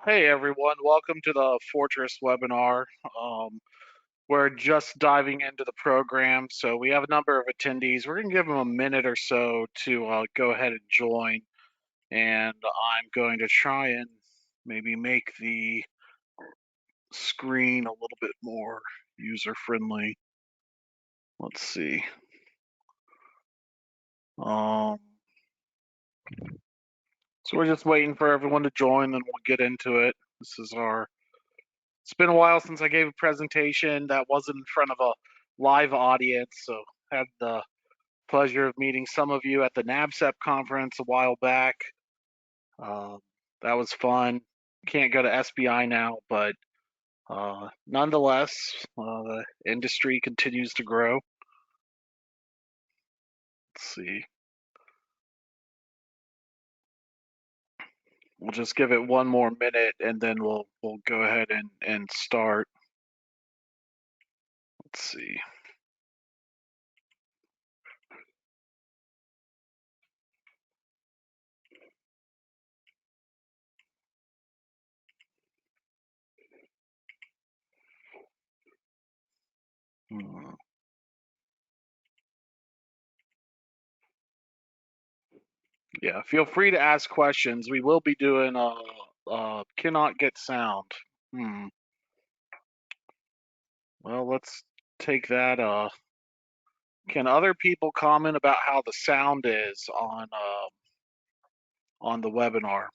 Hey everyone, welcome to the Fortress webinar. We're just diving into the program, so we have a number of attendees. We're going to give them a minute or so to go ahead and join, and I'm going to try and maybe make the screen a little bit more user-friendly. Let's see. So we're just waiting for everyone to join, and we'll get into it. It's been a while since I gave a presentation that wasn't in front of a live audience, so had the pleasure of meeting some of you at the NABCEP conference a while back. Uh, that was fun. Can't go to SBI now, but nonetheless, the industry continues to grow. Let's see. We'll just give it one more minute, and then we'll go ahead and start. Let's see. Yeah, feel free to ask questions. We will be doing cannot get sound. Well, let's take that. Can other people comment about how the sound is on the webinar?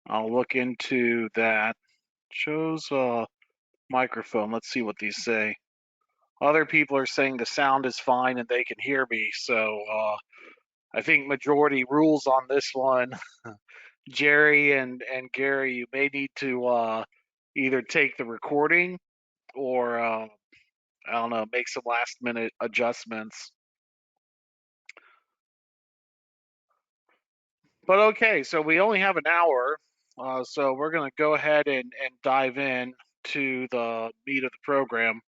I'll look into that. Shows microphone. Let's see what these say. Other people are saying the sound is fine and they can hear me. So I think majority rules on this one. Jerry and Gary, you may need to either take the recording or I don't know, make some last minute adjustments. But okay, so we only have an hour, so we're going to go ahead and dive in to the meat of the program.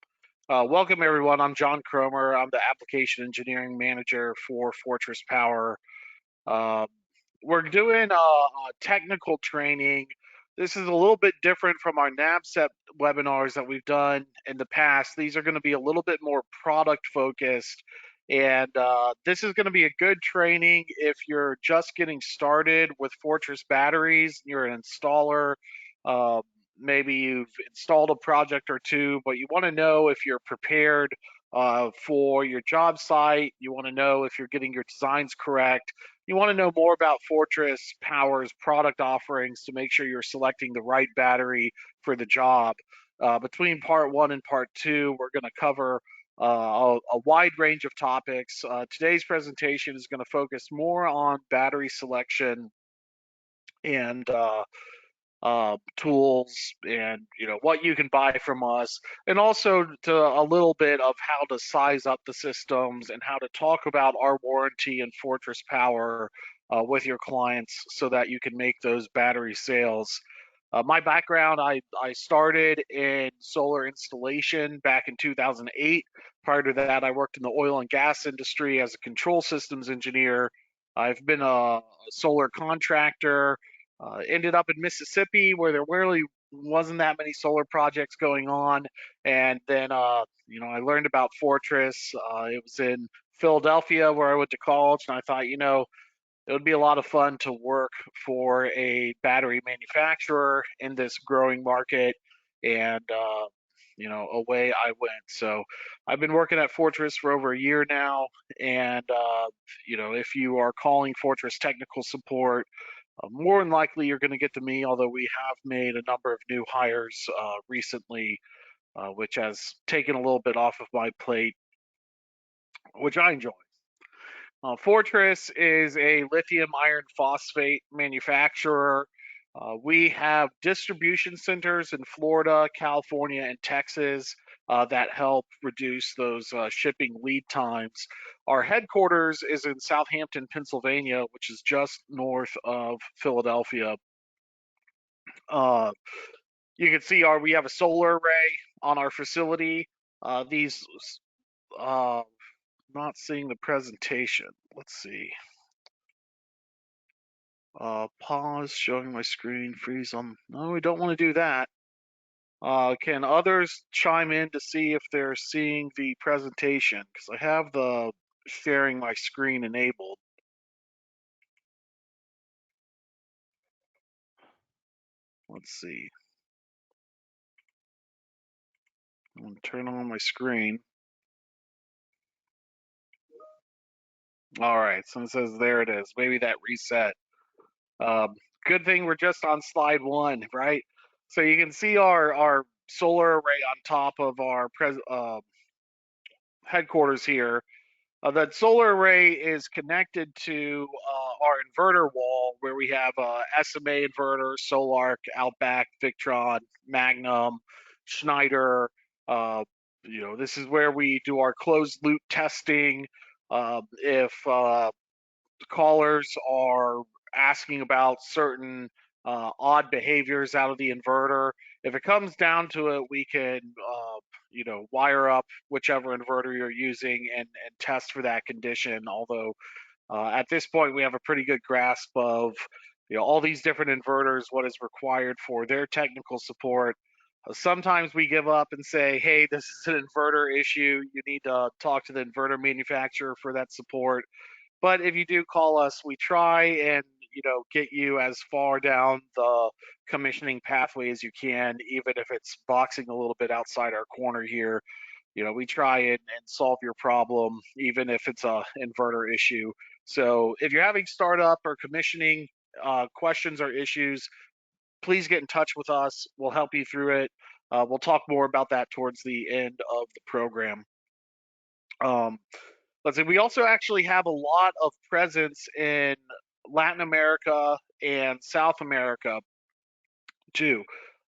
Welcome, everyone. I'm John Cromer. I'm the Application Engineering Manager for Fortress Power. Uh, we're doing a technical training. This is a little bit different from our NABCEP webinars that we've done in the past. These are going to be a little bit more product focused. And this is going to be a good training if you're just getting started with Fortress batteries, you're an installer, uh, maybe you've installed a project or two, but you want to know if you're prepared for your job site. You want to know if you're getting your designs correct. You want to know more about Fortress Power's product offerings to make sure you're selecting the right battery for the job. Between part one and part two, we're going to cover a wide range of topics. Today's presentation is going to focus more on battery selection and tools and what you can buy from us, and also to a little bit of how to size up the systems and how to talk about our warranty and Fortress Power with your clients so that you can make those battery sales. My background, I started in solar installation back in 2008. Prior to that, I worked in the oil and gas industry as a control systems engineer. I've been a solar contractor. Ended up in Mississippi where there really wasn't that many solar projects going on, and then I learned about Fortress. It was in Philadelphia where I went to college, and I thought it would be a lot of fun to work for a battery manufacturer in this growing market, and away I went. So I've been working at Fortress for over a year now, and if you are calling Fortress technical support, more than likely you're going to get to me, although we have made a number of new hires recently, which has taken a little bit off of my plate, which I enjoy. Fortress is a lithium iron phosphate manufacturer. We have distribution centers in Florida, California, and Texas that help reduce those shipping lead times. Our headquarters is in Southampton, Pennsylvania, which is just north of Philadelphia. Uh, you can see we have a solar array on our facility. These not seeing the presentation. Let's see. Pause, showing my screen, freeze on. No, we don't want to do that. Can others chime in to see if they're seeing the presentation? Because I have the sharing my screen enabled. Let's see. I'm going to turn on my screen. All right, so it says there it is. Maybe that reset. Um, Good thing we're just on slide 1, right? So you can see our solar array on top of our headquarters here. That solar array is connected to our inverter wall where we have SMA inverter, Solarc, Outback, Victron, Magnum, Schneider. This is where we do our closed loop testing. If callers are asking about certain odd behaviors out of the inverter, if it comes down to it, we can wire up whichever inverter you're using and test for that condition. Although at this point we have a pretty good grasp of all these different inverters, what is required for their technical support. Sometimes we give up and say, hey, this is an inverter issue. You need to talk to the inverter manufacturer for that support. But if you do call us, we try and get you as far down the commissioning pathway as you can, even if it's boxing a little bit outside our corner here. We try and solve your problem, even if it's a inverter issue. So if you're having startup or commissioning questions or issues, please get in touch with us. We'll help you through it. We'll talk more about that towards the end of the program. Let's see, we also actually have a lot of presence in Latin America and South America too.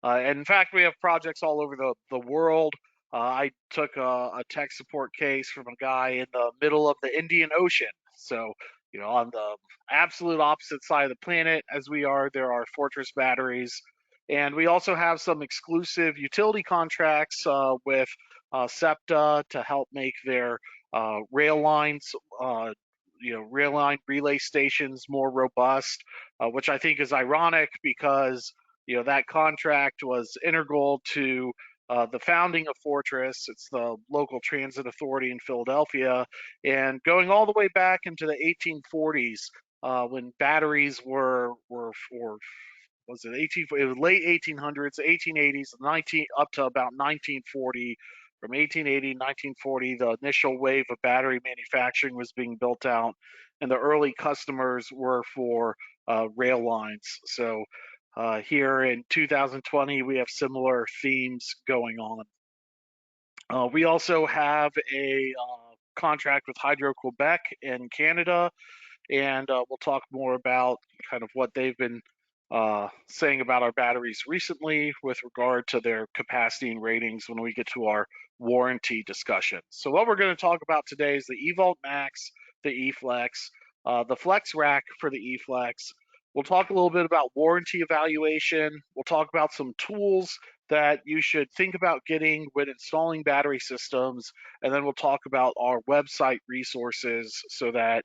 And in fact, we have projects all over the world. I took a tech support case from a guy in the middle of the Indian Ocean. So, on the absolute opposite side of the planet as we are, there are Fortress batteries. And we also have some exclusive utility contracts with SEPTA to help make their rail lines, rail line relay stations more robust, which I think is ironic because that contract was integral to the founding of Fortress. It's the local transit authority in Philadelphia, and going all the way back into the 1840s when batteries were was it 18? It was late 1800s, 1880s, 19 up to about 1940. From 1880 to 1940, the initial wave of battery manufacturing was being built out, and the early customers were for rail lines. So here in 2020, we have similar themes going on. We also have a contract with Hydro Quebec in Canada, and we'll talk more about kind of what they've been saying about our batteries recently with regard to their capacity and ratings when we get to our warranty discussion. So what we're going to talk about today is the eVault Max, the eFlex, the Flex Rack for the eFlex. We'll talk a little bit about warranty evaluation. We'll talk about some tools that you should think about getting when installing battery systems, and then we'll talk about our website resources so that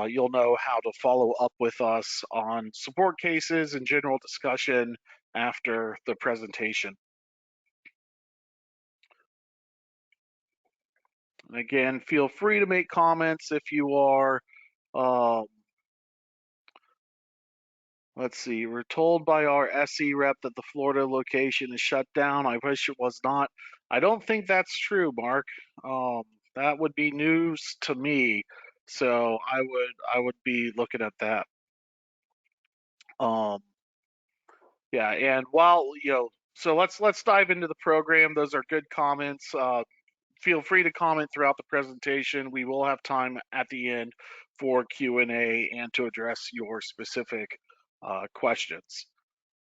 you'll know how to follow up with us on support cases and general discussion after the presentation. And again, feel free to make comments if you are. Let's see, we're told by our SE rep that the Florida location is shut down. I wish it was not. I don't think that's true, Mark. That would be news to me. So I would be looking at that. Yeah, and while so let's dive into the program. Those are good comments. Feel free to comment throughout the presentation. We will have time at the end for Q&A and to address your specific questions.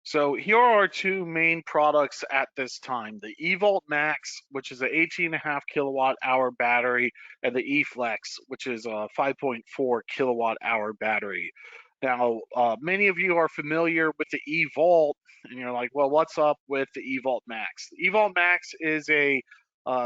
So here are our two main products at this time: the eVault Max, which is an 18.5 kilowatt hour battery, and the eFlex, which is a 5.4 kilowatt hour battery. Now, many of you are familiar with the eVault, and you're like, well, what's up with the eVault Max? The eVault Max is a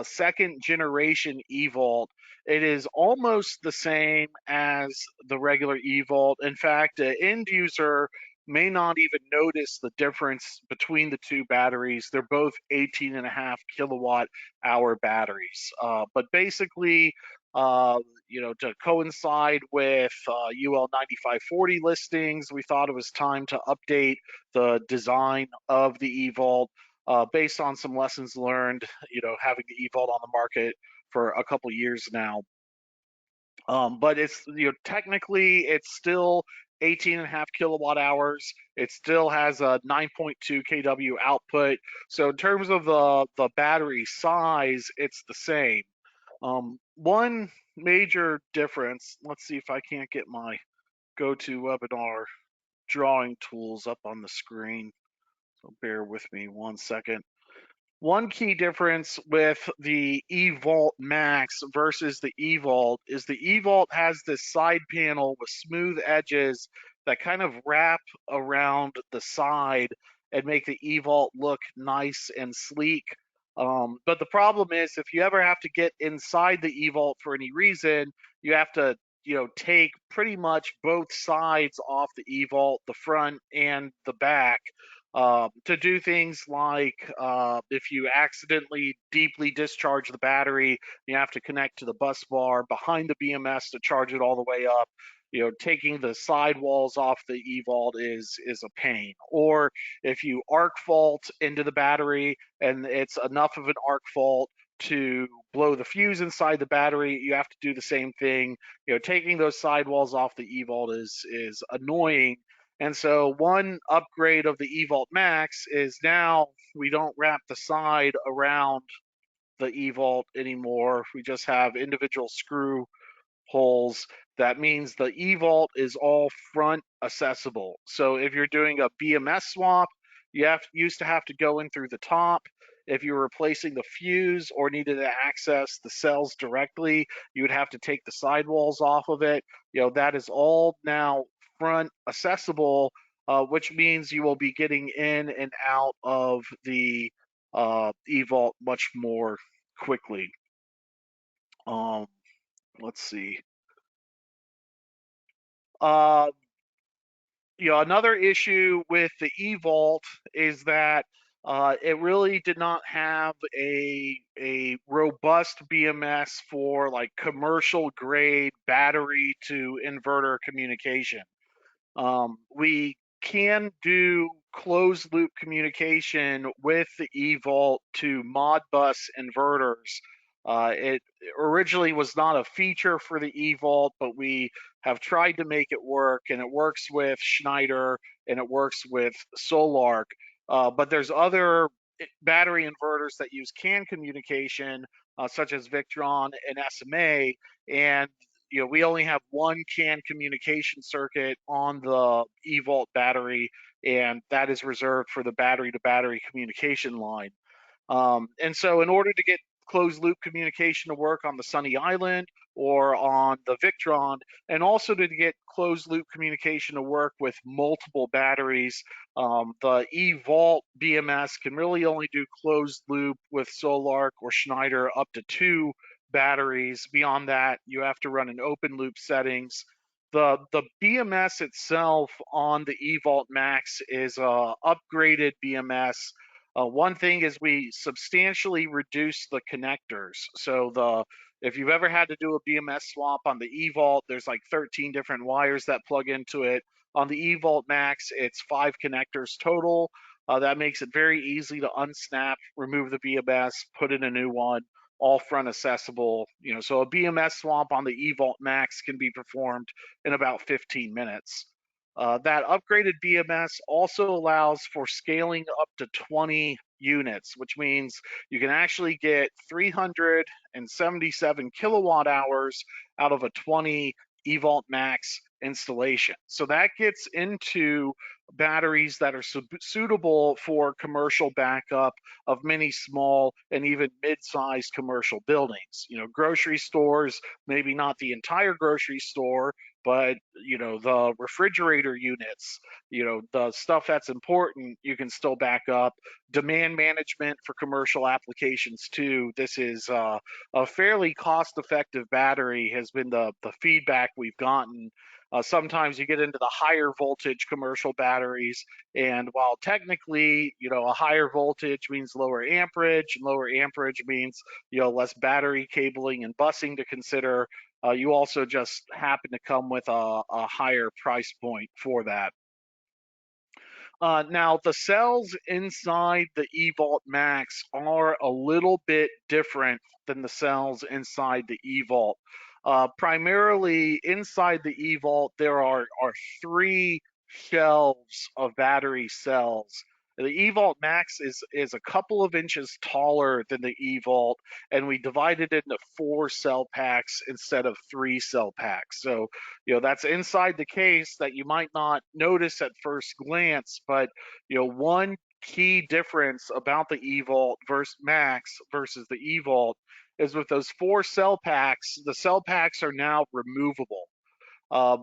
second generation eVault. It is almost the same as the regular eVault. In fact, an end user may not even notice the difference between the two batteries. They're both 18.5 kilowatt hour batteries. But basically, uh, to coincide with UL 9540 listings, we thought it was time to update the design of the eVault based on some lessons learned, having the eVault on the market for a couple years now. But it's, technically it's still 18.5 kilowatt hours. It still has a 9.2 kW output. So in terms of the battery size, it's the same. One major difference, let's see if I can't get my GoToWebinar drawing tools up on the screen. So bear with me 1 second. One key difference with the eVault Max versus the eVault is the eVault has this side panel with smooth edges that kind of wrap around the side and make the eVault look nice and sleek. But the problem is, if you ever have to get inside the eVault for any reason, you have to, take pretty much both sides off the eVault, the front and the back, to do things like if you accidentally deeply discharge the battery, you have to connect to the bus bar behind the BMS to charge it all the way up. Taking the sidewalls off the eVault is a pain. Or if you arc fault into the battery and it's enough of an arc fault to blow the fuse inside the battery, you have to do the same thing. Taking those sidewalls off the eVault is annoying. And so one upgrade of the eVault Max is now we don't wrap the side around the eVault anymore. We just have individual screw holes. That means the eVault is all front accessible. So if you're doing a BMS swap, used to have to go in through the top. If you were replacing the fuse or needed to access the cells directly, you would have to take the sidewalls off of it. That is all now front accessible, which means you will be getting in and out of the eVault much more quickly. Let's see. Uh, Another issue with the eVault is that it really did not have a robust BMS for like commercial grade battery to inverter communication. We can do closed loop communication with the eVault to Modbus inverters. It originally was not a feature for the eVault, but we have tried to make it work, and it works with Schneider and it works with Solarc. But there's other battery inverters that use CAN communication, such as Victron and SMA, and we only have one CAN communication circuit on the eVault battery, and that is reserved for the battery to battery communication line. And so in order to get closed loop communication to work on the Sunny Island or on the Victron, and also to get closed loop communication to work with multiple batteries, the eVault BMS can really only do closed loop with Solarc or Schneider up to 2 batteries. Beyond that, you have to run in open loop settings. The BMS itself on the eVault Max is a upgraded BMS. One thing is we substantially reduce the connectors. So if you've ever had to do a BMS swap on the eVault, there's like 13 different wires that plug into it. On the eVault Max, it's 5 connectors total. That makes it very easy to unsnap, remove the BMS, put in a new one, all front accessible. So a BMS swap on the eVault Max can be performed in about 15 minutes. That upgraded BMS also allows for scaling up to 20 units, which means you can actually get 377 kilowatt hours out of a 20 eVault Max installation. So that gets into batteries that are suitable for commercial backup of many small and even mid-sized commercial buildings. Grocery stores, maybe not the entire grocery store, but the refrigerator units, the stuff that's important, you can still back up. Demand management for commercial applications too. This is a fairly cost-effective battery, has been the feedback we've gotten. Sometimes you get into the higher voltage commercial batteries, and while technically, a higher voltage means lower amperage, and lower amperage means, less battery cabling and busing to consider, you also just happen to come with a higher price point for that. Now, the cells inside the eVault Max are a little bit different than the cells inside the eVault. Primarily inside the eVault, there are three shelves of battery cells. The eVault Max is a couple of inches taller than the eVault, and we divided it into 4 cell packs instead of 3 cell packs. So that's inside the case that you might not notice at first glance, but one key difference about the eVault versus Max versus the eVault is with those 4 cell packs, the cell packs are now removable.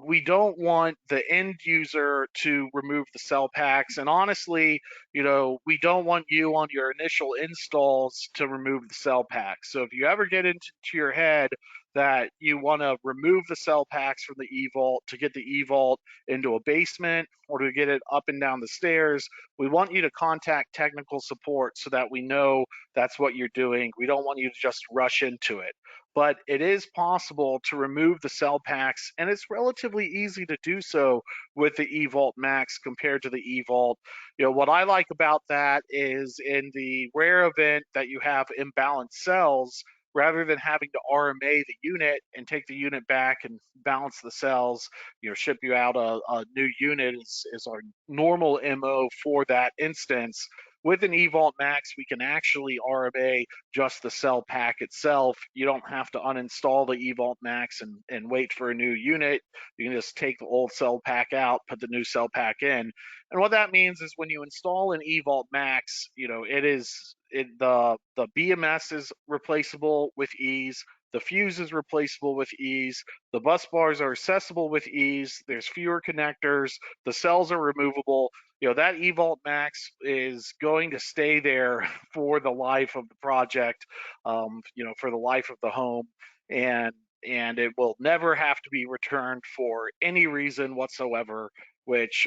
We don't want the end user to remove the cell packs. And honestly, we don't want you on your initial installs to remove the cell packs. So if you ever get into your head that you want to remove the cell packs from the eVault to get the eVault into a basement or to get it up and down the stairs, we want you to contact technical support so that we know that's what you're doing. We don't want you to just rush into it, but it is possible to remove the cell packs, and it's relatively easy to do so with the eVault Max compared to the eVault. What I like about that is in the rare event that you have imbalanced cells, rather than having to RMA the unit and take the unit back and balance the cells, ship you out a new unit is our normal MO for that instance. With an eVault Max, we can actually RMA just the cell pack itself. You don't have to uninstall the eVault Max and wait for a new unit. You can just take the old cell pack out, put the new cell pack in. And what that means is when you install an eVault Max, the BMS is replaceable with ease. The fuse is replaceable with ease. The bus bars are accessible with ease. There's fewer connectors. The cells are removable. That eVault Max is going to stay there for the life of the project, for the life of the home, and it will never have to be returned for any reason whatsoever. Which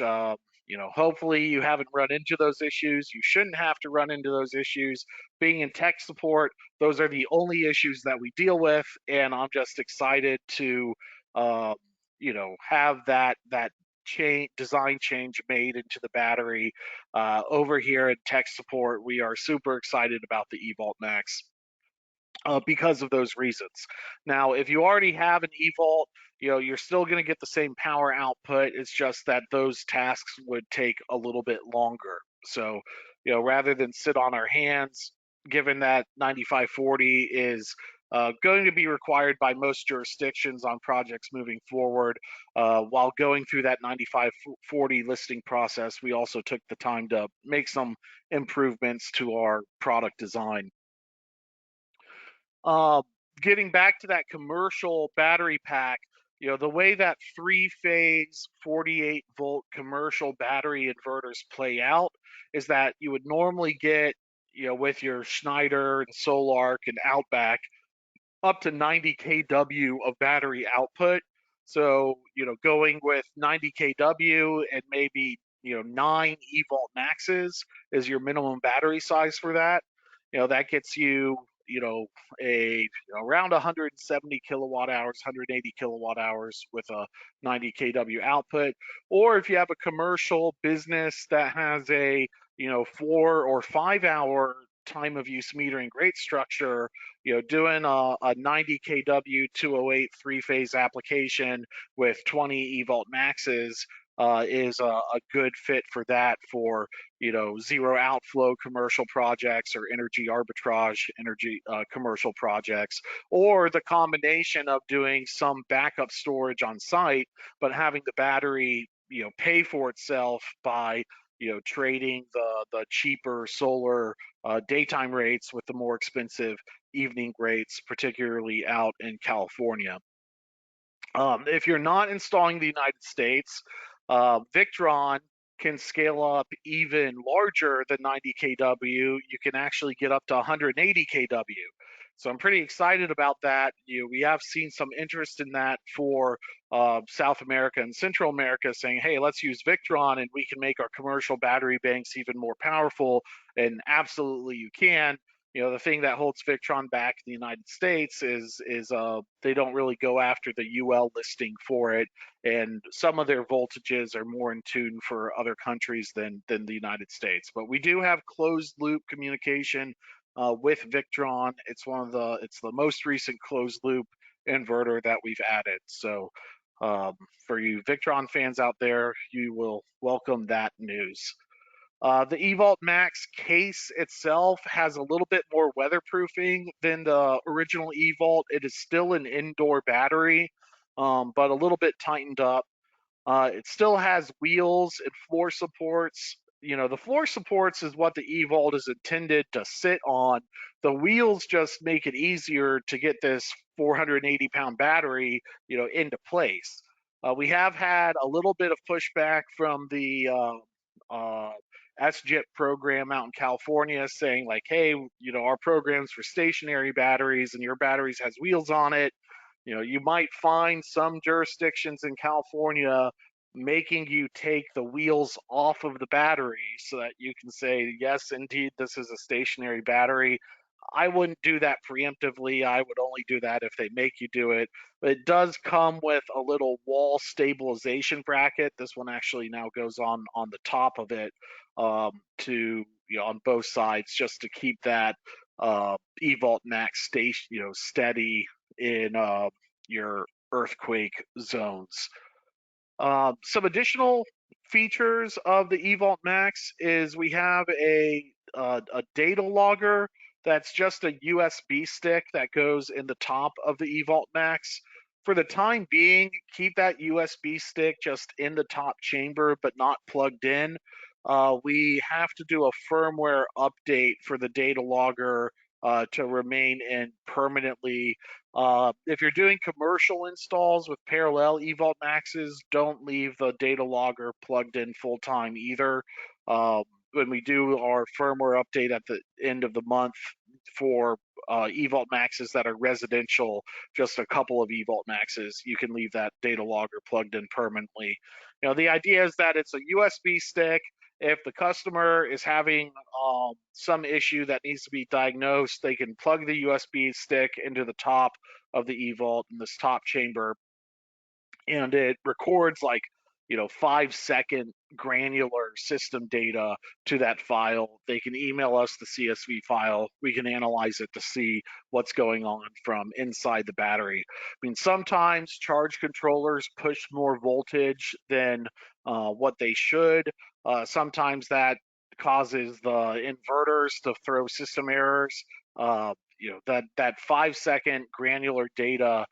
hopefully you haven't run into those issues. You shouldn't have to run into those issues. Being in tech support, those are the only issues that we deal with, and I'm just excited to, have that design change made into the battery. Over here at tech support, we are super excited about the eVault Max. Because of those reasons. Now, if you already have an eVault, you're still going to get the same power output. It's just that those tasks would take a little bit longer. So, rather than sit on our hands, given that 9540 is going to be required by most jurisdictions on projects moving forward, while going through that 9540 listing process, we also took the time to make some improvements to our product design. Uh, Getting back to that commercial battery pack, the way that 3-phase 48-volt commercial battery inverters play out is that you would normally get, with your Schneider and Solarc and Outback, up to 90 kW of battery output. So, going with 90 kW and maybe, 9 eVault Maxes is your minimum battery size for that. That gets you, around 170 kilowatt hours, 180 kilowatt hours with a 90 kW output. Or if you have a commercial business that has a, 4 or 5 hour time of use metering rate structure, doing a 90 kW 208 3-phase application with 20 eVault Maxes is a good fit for that, for zero outflow commercial projects or energy arbitrage energy commercial projects, or the combination of doing some backup storage on site but having the battery pay for itself by trading the cheaper solar daytime rates with the more expensive evening rates, particularly out in California. If you're not installing the United States, Victron can scale up even larger than 90 kW. You can actually get up to 180 kW. So I'm pretty excited about that. We have seen some interest in that for South America and Central America, saying, "Hey, let's use Victron, and we can make our commercial battery banks even more powerful." And absolutely, you can. The thing that holds Victron back in the United States is they don't really go after the UL listing for it, and some of their voltages are more in tune for other countries than the United States. But we do have closed loop communication with Victron. It's the most recent closed loop inverter that we've added. So for you Victron fans out there, you will welcome that news. The eVault Max case itself has a little bit more weatherproofing than the original eVault. It is still an indoor battery, but a little bit tightened up. It still has wheels and floor supports. The floor supports is what the eVault is intended to sit on. The wheels just make it easier to get this 480-pound battery, into place. We have had a little bit of pushback from the SGIP program out in California, saying like, "Hey, our program's for stationary batteries, and your batteries has wheels on it." You might find some jurisdictions in California making you take the wheels off of the battery so that you can say, "Yes, indeed, this is a stationary battery." I wouldn't do that preemptively. I would only do that if they make you do it. But it does come with a little wall stabilization bracket. This one actually now goes on the top of it, to on both sides, just to keep that eVault Max station steady in your earthquake zones. Some additional features of the eVault Max is we have a data logger that's just a USB stick that goes in the top of the eVault Max. For the time being, keep that USB stick just in the top chamber but not plugged in. We have to do a firmware update for the data logger to remain in permanently. If you're doing commercial installs with parallel eVault Maxes, don't leave the data logger plugged in full time either. When we do our firmware update at the end of the month for eVault Maxes that are residential, just a couple of eVault Maxes, you can leave that data logger plugged in permanently. The idea is that it's a USB stick. If the customer is having some issue that needs to be diagnosed, they can plug the USB stick into the top of the eVault in this top chamber, and it records like 5-second granular system data to that file. They can email us the CSV file. We can analyze it to see what's going on from inside the battery. I mean, sometimes charge controllers push more voltage than what they should. Sometimes that causes the inverters to throw system errors. That 5-second granular data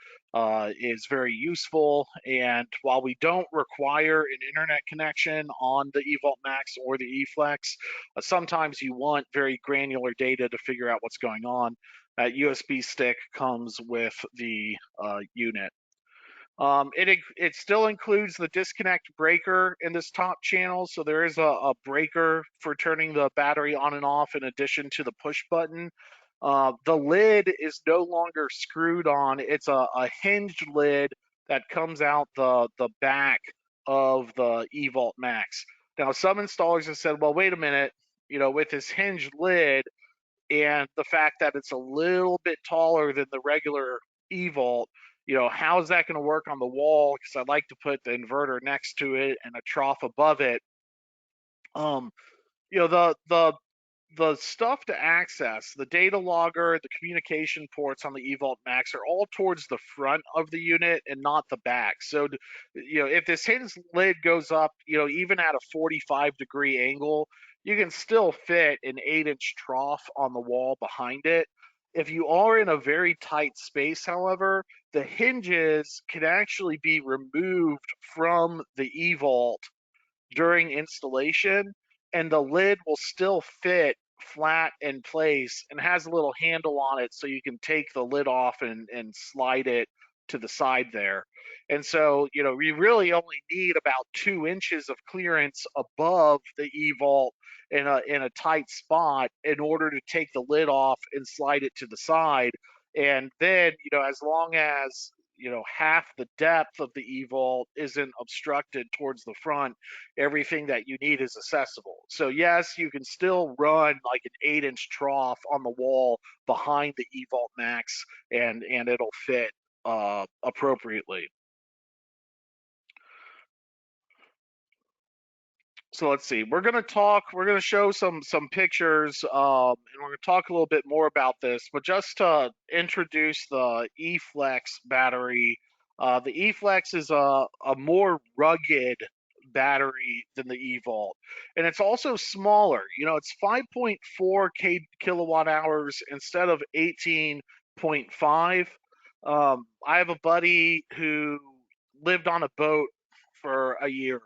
is very useful. And while we don't require an internet connection on the eVault Max or the eFlex, sometimes you want very granular data to figure out what's going on. That USB stick comes with the unit. It still includes the disconnect breaker in this top channel, so there is a breaker for turning the battery on and off in addition to the push button. The lid is no longer screwed on. It's a hinged lid that comes out the back of the eVault Max. Now, some installers have said, "Well, wait a minute, with this hinged lid and the fact that it's a little bit taller than the regular eVault, how is that going to work on the wall? Because I'd like to put the inverter next to it and a trough above it." Um, the stuff to access, the data logger, the communication ports on the eVault Max are all towards the front of the unit and not the back. So, if this hinge lid goes up, even at a 45-degree angle, you can still fit an 8-inch trough on the wall behind it. If you are in a very tight space, however, the hinges can actually be removed from the eVault during installation, and the lid will still fit flat in place and has a little handle on it so you can take the lid off and slide it to the side there. And so, you really only need about 2 inches of clearance above the E-vault in a tight spot in order to take the lid off and slide it to the side. And then, as long as half the depth of the E-vault isn't obstructed towards the front, everything that you need is accessible. So yes, you can still run like an 8-inch trough on the wall behind the E-vault Max, and it'll fit appropriately. So let's see. We're gonna show some pictures, and we're gonna talk a little bit more about this. But just to introduce the eFlex battery, the eFlex is a more rugged battery than the eVault, and it's also smaller. It's 5.4 kilowatt hours instead of 18.5. I have a buddy who lived on a boat for a year,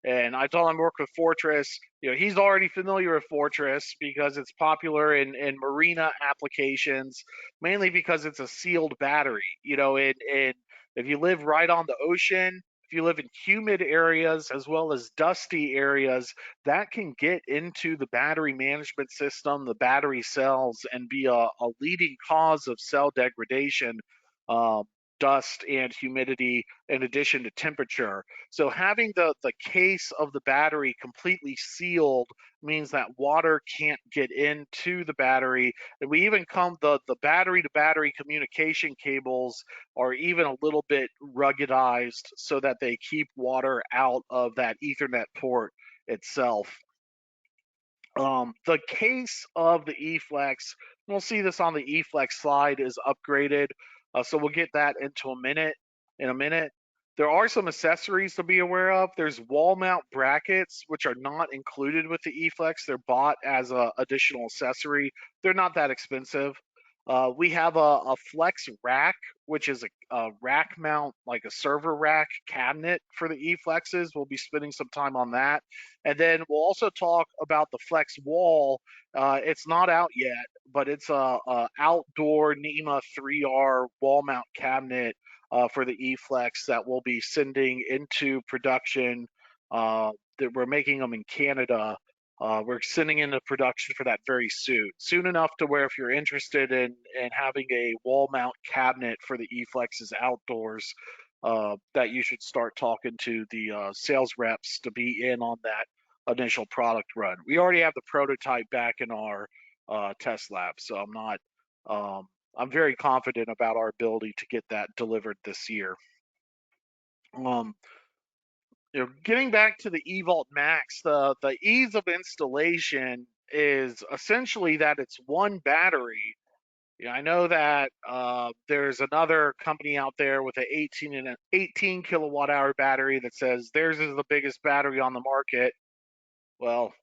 and I told him I work with Fortress. He's already familiar with Fortress because it's popular in marina applications, mainly because it's a sealed battery. And if you live right on the ocean, if you live in humid areas as well as dusty areas, that can get into the battery management system, the battery cells, and be a leading cause of cell degradation, um, dust and humidity, in addition to temperature. So having the case of the battery completely sealed means that water can't get into the battery. And we even come the battery to battery communication cables are even a little bit ruggedized so that they keep water out of that Ethernet port itself. The case of the eFlex, we'll see this on the eFlex slide, is upgraded. So we'll get that in a minute. There are some accessories to be aware of. There's wall mount brackets, which are not included with the eFlex. They're bought as an additional accessory. They're not that expensive. We have a flex rack, which is a rack mount, like a server rack cabinet for the eFlexes. We'll be spending some time on that. And then we'll also talk about the flex wall. It's not out yet, but it's a outdoor NEMA 3R wall mount cabinet for the eFlex that we'll be sending into production. That we're making them in Canada. We're sending into production for that very soon enough to where if you're interested in having a wall mount cabinet for the eFlexes outdoors, that you should start talking to the sales reps to be in on that initial product run. We already have the prototype back in our test lab, so I'm very confident about our ability to get that delivered this year. Um, Getting back to the eVault Max, the ease of installation is essentially that it's one battery. I know that there's another company out there with an 18 kilowatt hour battery that says theirs is the biggest battery on the market. Well,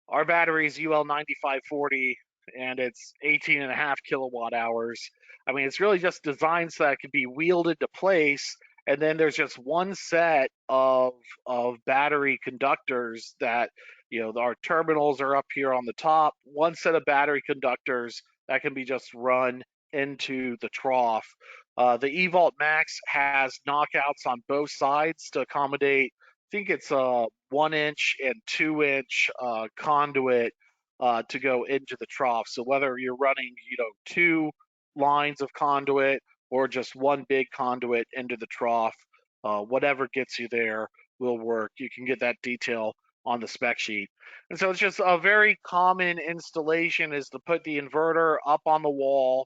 our battery is UL 9540 and it's 18 and a half kilowatt hours. I mean, it's really just designed so that it can be wheeled into place. And then there's just one set of battery conductors that, our terminals are up here on the top, one set of battery conductors that can be just run into the trough. The eVault Max has knockouts on both sides to accommodate, I think it's a 1 inch and 2 inch conduit to go into the trough. So whether you're running, two lines of conduit or just one big conduit into the trough, whatever gets you there will work. You can get that detail on the spec sheet. And so it's just a very common installation is to put the inverter up on the wall,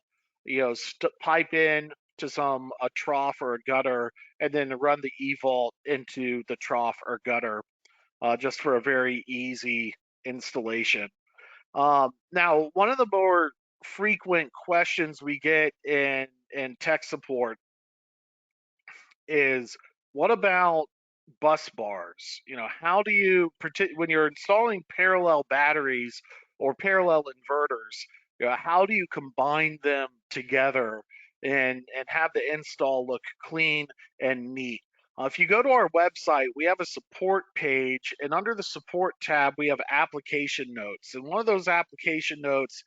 pipe in to a trough or a gutter, and then run the eVault into the trough or gutter, just for a very easy installation. Now, one of the more frequent questions we get in tech support is, what about bus bars? How do you, when you're installing parallel batteries or parallel inverters, how do you combine them together and have the install look clean and neat? If you go to our website, we have a support page, and under the support tab, we have application notes. And one of those application notes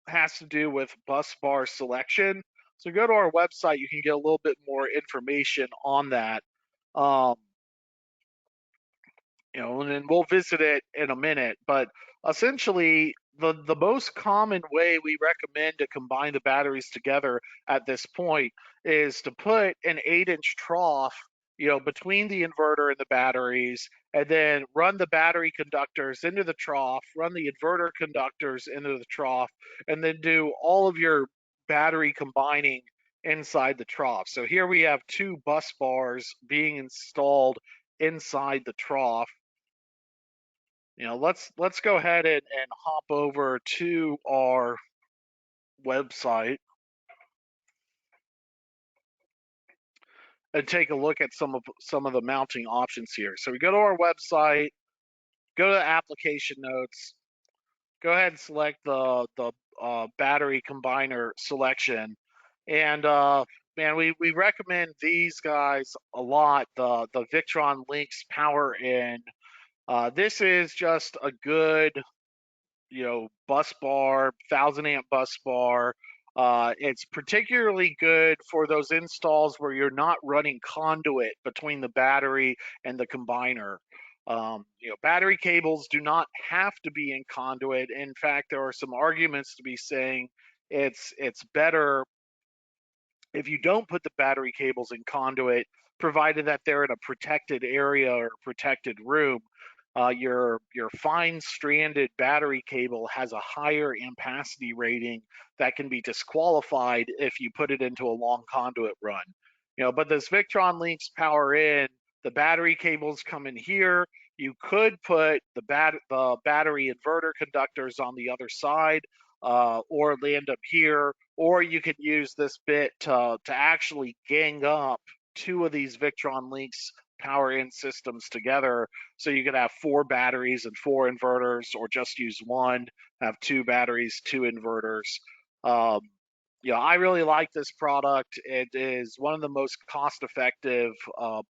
has to do with bus bar selection. So go to our website, you can get a little bit more information on that. Um, and then we'll visit it in a minute. But essentially, the most common way we recommend to combine the batteries together at this point is to put an 8-inch trough, between the inverter and the batteries, and then run the battery conductors into the trough, run the inverter conductors into the trough, and then do all of your battery combining inside the trough. So here we have 2 bus bars being installed inside the trough. Let's go ahead and hop over to our website and take a look at some of the mounting options here. So we go to our website, go to the application notes, go ahead and select the battery combiner selection, and man, we recommend these guys a lot. The Victron Lynx Power In. This is just a good bus bar, 1,000 amp bus bar. It's particularly good for those installs where you're not running conduit between the battery and the combiner. Battery cables do not have to be in conduit. In fact, there are some arguments to be saying it's better if you don't put the battery cables in conduit, provided that they're in a protected area or protected room. Your fine stranded battery cable has a higher ampacity rating that can be disqualified if you put it into a long conduit run. But this Victron Lynx Power In, the battery cables come in here. You could put the battery inverter conductors on the other side, or land up here, or you could use this bit to actually gang up 2 of these Victron Lynx Power In systems together, so you could have 4 batteries and 4 inverters, or just use one, have 2 batteries, 2 inverters. Um, I really like this product. It is one of the most cost-effective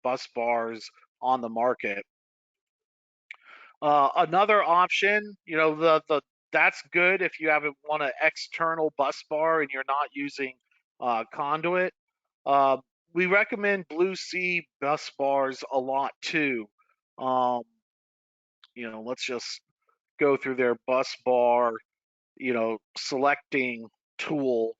bus bars on the market. Another option, the that's good if you want an external bus bar and you're not using conduit. Uh, we recommend Blue Sea bus bars a lot too. Um, let's just go through their bus bar selecting tool.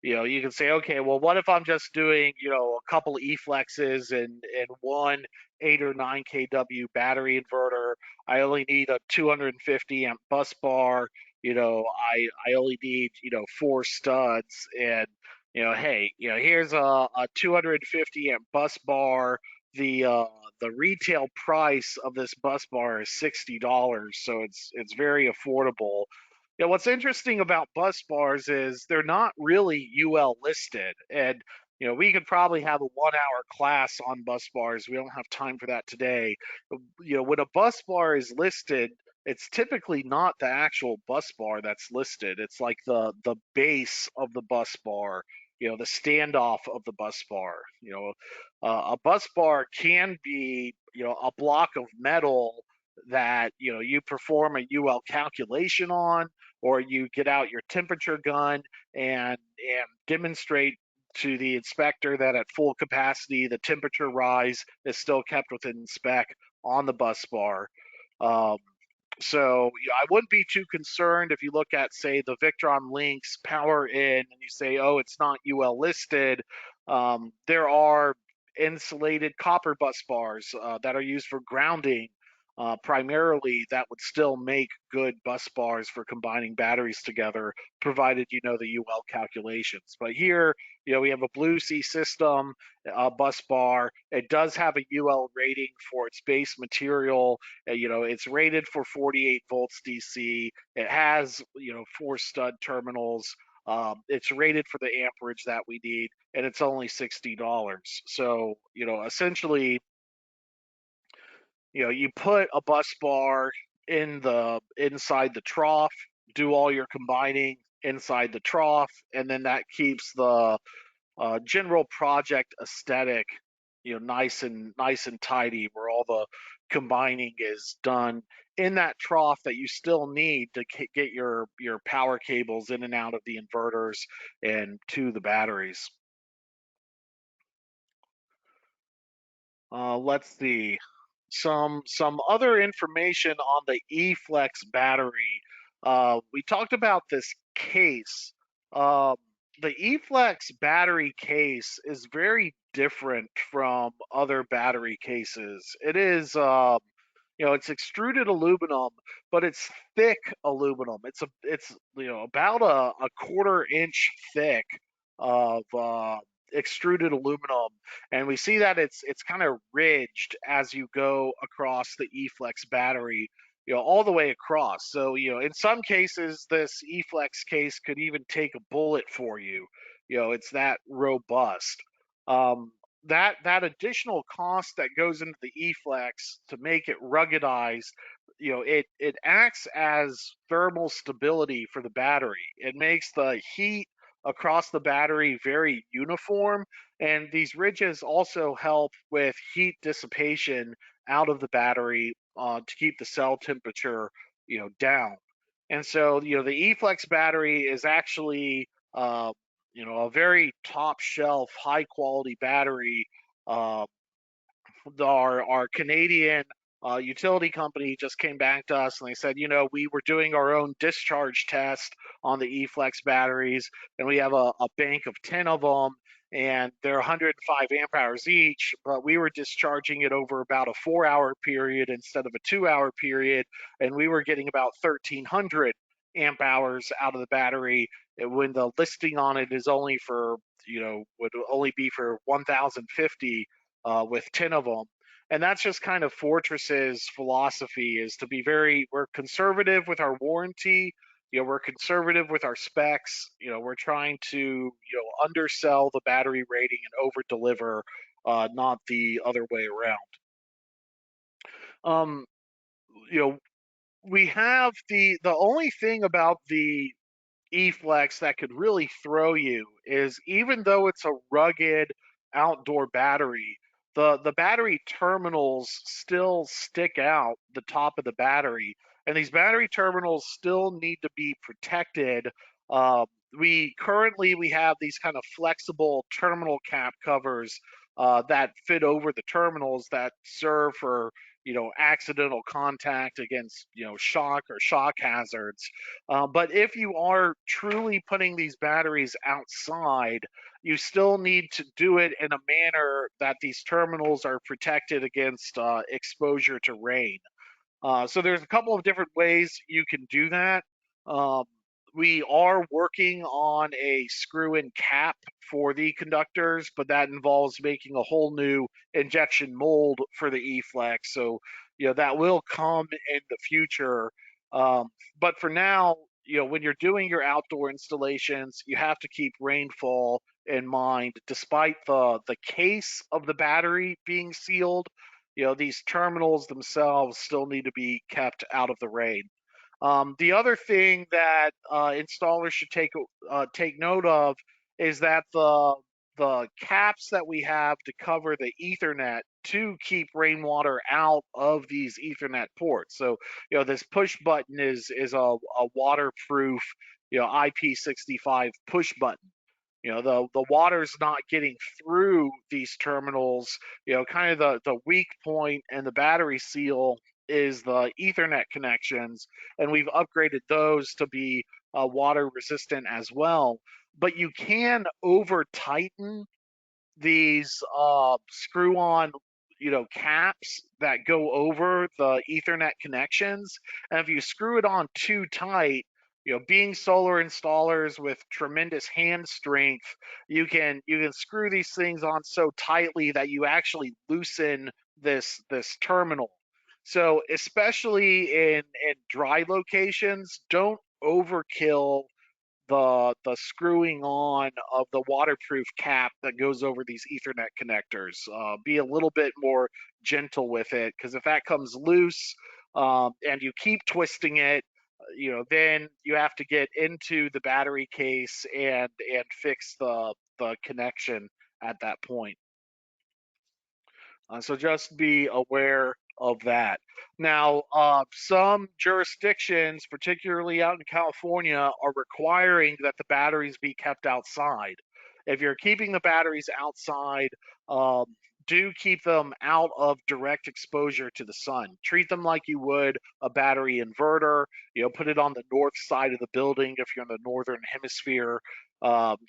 You can say, okay, well, what if I'm just doing, a couple E-flexes and one 8 or 9 kW battery inverter. I only need a 250 amp bus bar. I only need, 4 studs, and, hey, here's a 250 amp bus bar. The retail price of this bus bar is $60, so it's very affordable. What's interesting about bus bars is they're not really UL listed. And, we could probably have a 1-hour class on bus bars. We don't have time for that today. When a bus bar is listed, it's typically not the actual bus bar that's listed. It's like the base of the bus bar, the standoff of the bus bar. A bus bar can be, a block of metal that, you perform a UL calculation on, or you get out your temperature gun and demonstrate to the inspector that at full capacity the temperature rise is still kept within spec on the bus bar. So I wouldn't be too concerned if you look at, say, the Victron Lynx Power In and you say, oh, it's not UL listed. There are insulated copper bus bars that are used for grounding primarily, that would still make good bus bars for combining batteries together, provided you know the UL calculations. But here, we have a Blue Sea system, bus bar. It does have a UL rating for its base material. It's rated for 48 volts DC. It has, 4 stud terminals. It's rated for the amperage that we need, and it's only $60. So, essentially, you put a bus bar inside the trough, do all your combining inside the trough, and then that keeps the general project aesthetic, nice and tidy, where all the combining is done in that trough that you still need to get your power cables in and out of the inverters and to the batteries. Let's see. Some other information on the eFlex battery. We talked about this case. Um, the eFlex battery case is very different from other battery cases. It is, it's extruded aluminum, but it's thick aluminum. It's about a quarter inch thick of extruded aluminum, and we see that it's kind of ridged as you go across the eFlex battery, all the way across. So, in some cases, this eFlex case could even take a bullet for you. It's that robust. Um, that additional cost that goes into the eFlex to make it ruggedized, it acts as thermal stability for the battery. It makes the heat across the battery very uniform, and these ridges also help with heat dissipation out of the battery to keep the cell temperature, down. And so, the eFlex battery is actually, a very top shelf, high quality battery. Uh, our Canadian utility company just came back to us and they said, we were doing our own discharge test on the eFlex batteries, and we have a bank of 10 of them, and they're 105 amp hours each, but we were discharging it over about a 4-hour period instead of a 2-hour period, and we were getting about 1,300 amp hours out of the battery when the listing on it is only for, would only be for 1,050 with 10 of them. And that's just kind of Fortress's philosophy, is to be we're conservative with our warranty. We're conservative with our specs. We're trying to, undersell the battery rating and over deliver, not the other way around. Um, you know, we have the only thing about the eFlex that could really throw you is, even though it's a rugged outdoor battery, the battery terminals still stick out the top of the battery, and these battery terminals still need to be protected. Uh, we have these kind of flexible terminal cap covers that fit over the terminals that serve for, accidental contact against, shock or shock hazards. But if you are truly putting these batteries outside, you still need to do it in a manner that these terminals are protected against exposure to rain. So there's a couple of different ways you can do that. Um, we are working on a screw-in cap for the conductors, but that involves making a whole new injection mold for the E-Flex. So, that will come in the future. Um, but for now, when you're doing your outdoor installations, you have to keep rainfall in mind. Despite the case of the battery being sealed, these terminals themselves still need to be kept out of the rain. The other thing that installers should take note of is that the caps that we have to cover the Ethernet to keep rainwater out of these Ethernet ports. So, this push button is a waterproof, IP65 push button. The water's not getting through these terminals. Kind of the weak point and the battery seal is the Ethernet connections, and we've upgraded those to be water resistant as well. But you can over tighten these screw-on, caps that go over the Ethernet connections, and if you screw it on too tight, being solar installers with tremendous hand strength, you can screw these things on so tightly that you actually loosen this terminal. So especially in dry locations, don't overkill the screwing on of the waterproof cap that goes over these Ethernet connectors. Be a little bit more gentle with it, because if that comes loose, and you keep twisting it, then you have to get into the battery case and fix the connection at that point. So just be aware of that. Now, some jurisdictions, particularly out in California, are requiring that the batteries be kept outside. If you're keeping the batteries outside, um, do keep them out of direct exposure to the sun. Treat them like you would a battery inverter. Put it on the north side of the building if you're in the northern hemisphere.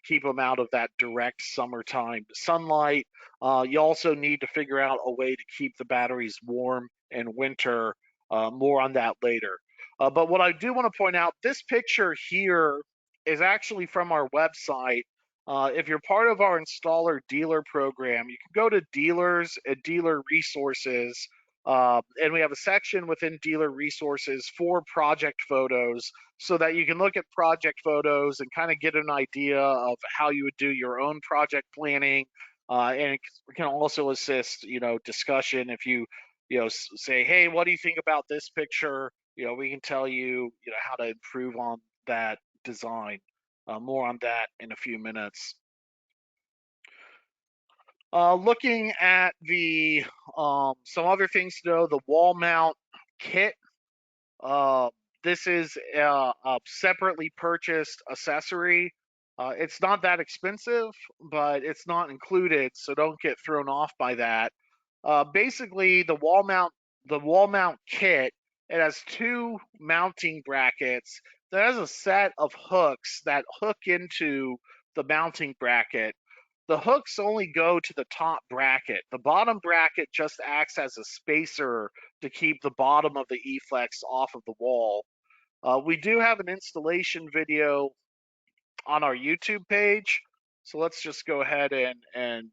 Keep them out of that direct summertime sunlight. You also need to figure out a way to keep the batteries warm in winter. More on that later. But what I do want to point out, this picture here is actually from our website. If you're part of our installer dealer program, you can go to dealers and dealer resources. And we have a section within dealer resources for project photos so that you can look at project photos and kind of get an idea of how you would do your own project planning. And it can also assist, discussion. If you, say, hey, what do you think about this picture? We can tell you, how to improve on that design. More on that in a few minutes. Looking at the some other things to know, the wall mount kit. Uh, this is a separately purchased accessory. It's not that expensive, but it's not included, so don't get thrown off by that. Basically, the wall mount kit, it has two mounting brackets. There has a set of hooks that hook into the mounting bracket. The hooks only go to the top bracket. The bottom bracket just acts as a spacer to keep the bottom of the E-Flex off of the wall. We do have an installation video on our YouTube page, so let's just go ahead and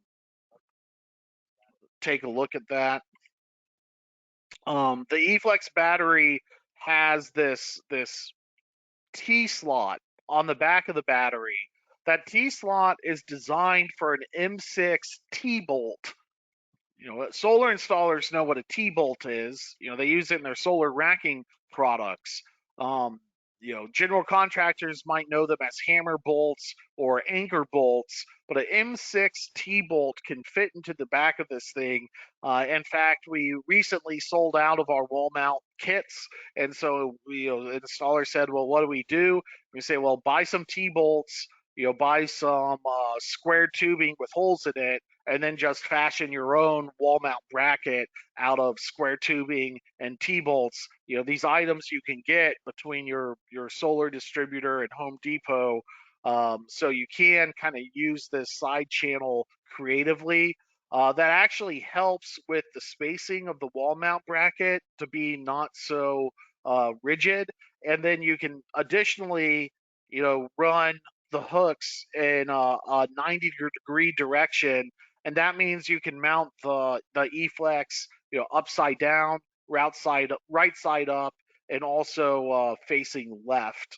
take a look at that. The E-Flex battery has this T slot on the back of the battery. That T slot is designed for an M6 T-bolt. Solar installers know what a T-bolt is. They use it in their solar racking products. Um, general contractors might know them as hammer bolts or anchor bolts, but an M6 T-bolt can fit into the back of this thing. In fact, we recently sold out of our wall mount kits, and so the installer said, "Well, what do we do?" We say, "Well, buy some T-bolts. Buy some square tubing with holes in it, and then just fashion your own wall mount bracket out of square tubing and T-bolts. These items you can get between your solar distributor and Home Depot. So you can kind of use this side channel creatively. That actually helps with the spacing of the wall mount bracket to be not so rigid. And then you can additionally, run the hooks in a 90-degree direction, and that means you can mount the E-Flex, upside down, right side up, and also facing left.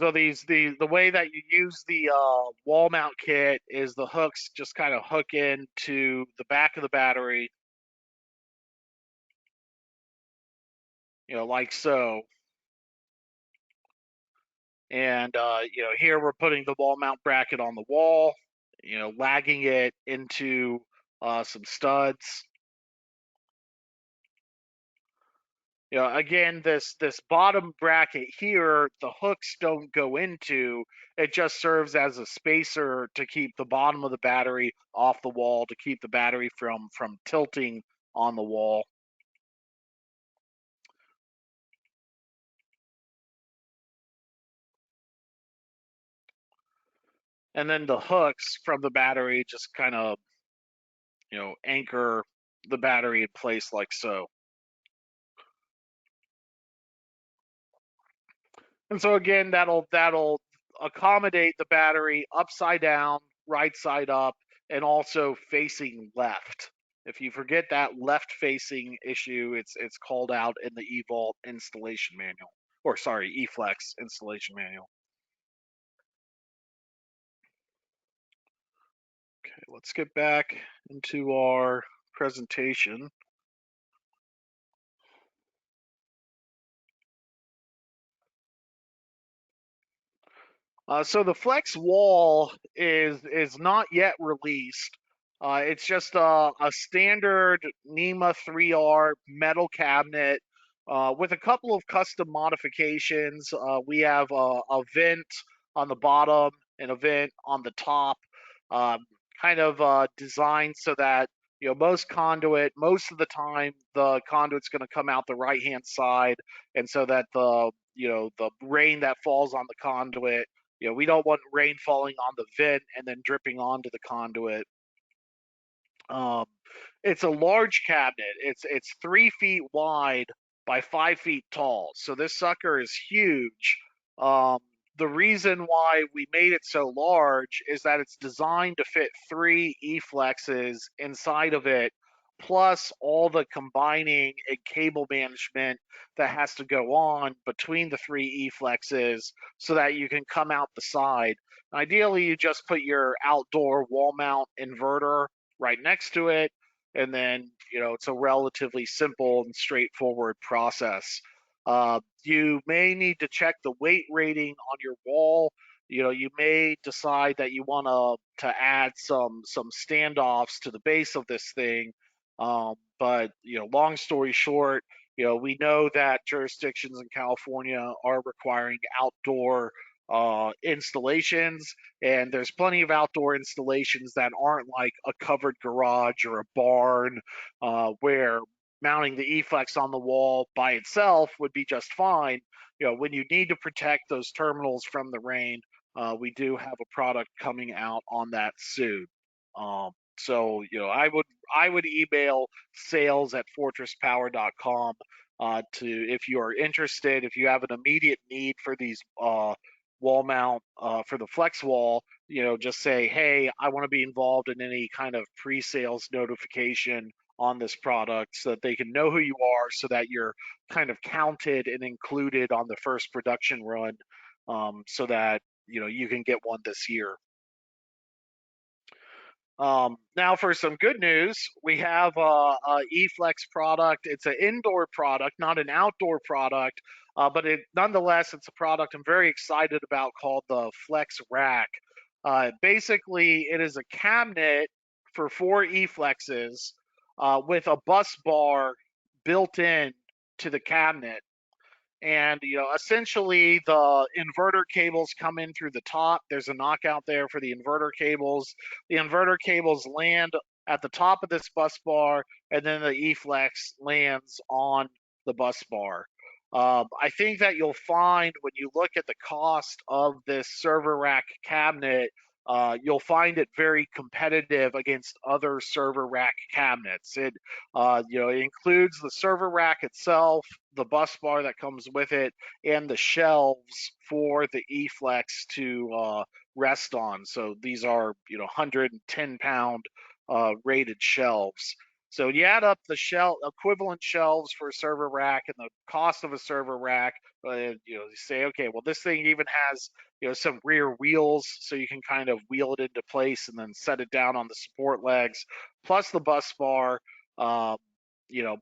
So the way that you use the wall mount kit is the hooks just kind of hook into the back of the battery, like so. And here we're putting the wall mount bracket on the wall, lagging it into some studs. Again, this bottom bracket here, the hooks don't go into. It just serves as a spacer to keep the bottom of the battery off the wall, to keep the battery from tilting on the wall. And then the hooks from the battery just kind of, anchor the battery in place like so. And so again, that'll accommodate the battery upside down, right side up, and also facing left. If you forget that left facing issue, it's called out in the eVault installation manual, or sorry, eFlex installation manual. Okay, let's get back into our presentation. So the flex wall is not yet released. It's just a standard NEMA 3R metal cabinet with a couple of custom modifications. We have a vent on the bottom and a vent on the top, um, kind of designed so that most of the time the conduit's going to come out the right hand side, and so that the rain that falls on the conduit, we don't want rain falling on the vent and then dripping onto the conduit. Um, it's a large cabinet. It's 3 feet wide by 5 feet tall. So this sucker is huge. Um, the reason why we made it so large is that it's designed to fit three E-flexes inside of it, plus all the combining and cable management that has to go on between the three E-flexes so that you can come out the side. Ideally, you just put your outdoor wall mount inverter right next to it, and then it's a relatively simple and straightforward process. You may need to check the weight rating on your wall. You may decide that you want to add some standoffs to the base of this thing. But long story short, we know that jurisdictions in California are requiring outdoor installations, and there's plenty of outdoor installations that aren't like a covered garage or a barn, where mounting the E-flex on the wall by itself would be just fine. When you need to protect those terminals from the rain, we do have a product coming out on that soon. So I would email sales@fortresspower.com to, if you are interested, if you have an immediate need for these wall mount for the flex wall, just say, hey, I want to be involved in any kind of pre-sales notification on this product so that they can know who you are, so that you're kind of counted and included on the first production run, so that you can get one this year. Now for some good news, we have a E-flex product. It's an indoor product, not an outdoor product, but nonetheless, it's a product I'm very excited about called the Flex Rack. Basically, it is a cabinet for four E-flexes with a bus bar built in to the cabinet. And essentially the inverter cables come in through the top. There's a knockout there for the inverter cables. The inverter cables land at the top of this bus bar, and then the E-flex lands on the bus bar. I think that you'll find when you look at the cost of this server rack cabinet, you'll find it very competitive against other server rack cabinets. It includes the server rack itself, the bus bar that comes with it, and the shelves for the E-flex to rest on. So these are 110-pound rated shelves. So you add up the equivalent shelves for a server rack and the cost of a server rack. You say, okay, well, this thing even has some rear wheels, so you can kind of wheel it into place and then set it down on the support legs, plus the bus bar, um,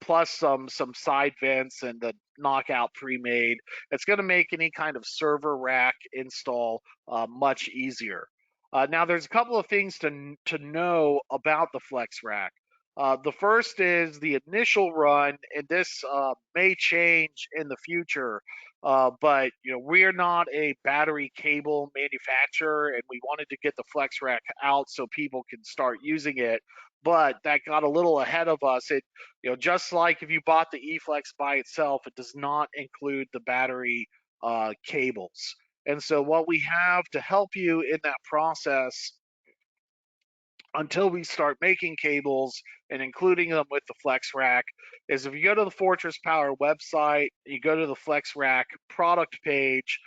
plus some side vents and the knockout pre-made. It's going to make any kind of server rack install much easier. Now, there's a couple of things to know about the Flex Rack. The first is the initial run, and this may change in the future. But we're not a battery cable manufacturer, and we wanted to get the Flex Rack out so people can start using it. But that got a little ahead of us. It just like if you bought the E-flex by itself, it does not include the battery cables. And so what we have to help you in that process until we start making cables and including them with the Flex Rack is, if you go to the Fortress Power website, you go to the Flex Rack product page,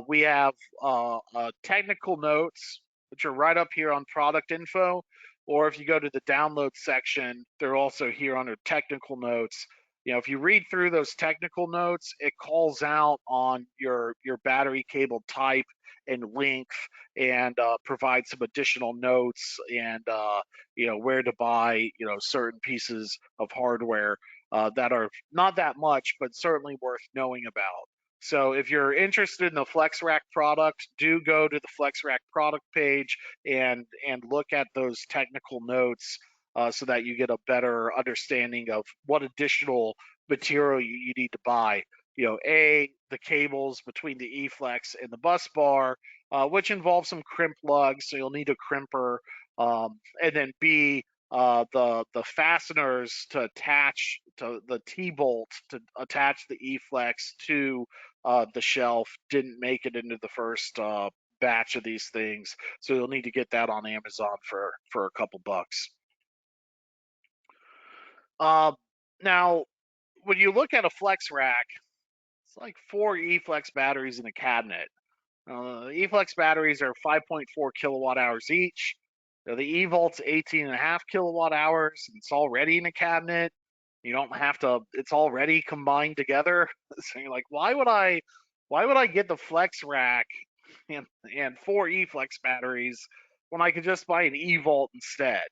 we have technical notes, which are right up here on product info. Or if you go to the download section, they're also here under technical notes. If you read through those technical notes, it calls out on your battery cable type and length, and provide some additional notes, and where to buy certain pieces of hardware that are not that much, but certainly worth knowing about. So if you're interested in the FlexRack product, do go to the FlexRack product page and look at those technical notes so that you get a better understanding of what additional material you need to buy. The cables between the E-Flex and the bus bar, which involves some crimp lugs, so you'll need a crimper, and then B, the fasteners to attach to the T-bolt to attach the E-Flex to the shelf didn't make it into the first batch of these things, so you'll need to get that on Amazon for a couple bucks. Now, when you look at a flex rack, it's like 4 E-Flex batteries in a cabinet. E-Flex batteries are 5.4 kilowatt hours each. The E-Volt's 18.5 kilowatt hours, and it's already in a cabinet. You don't have to, it's already combined together. So you're like, why would I get the flex rack and 4 E-Flex batteries when I could just buy an E-Volt instead?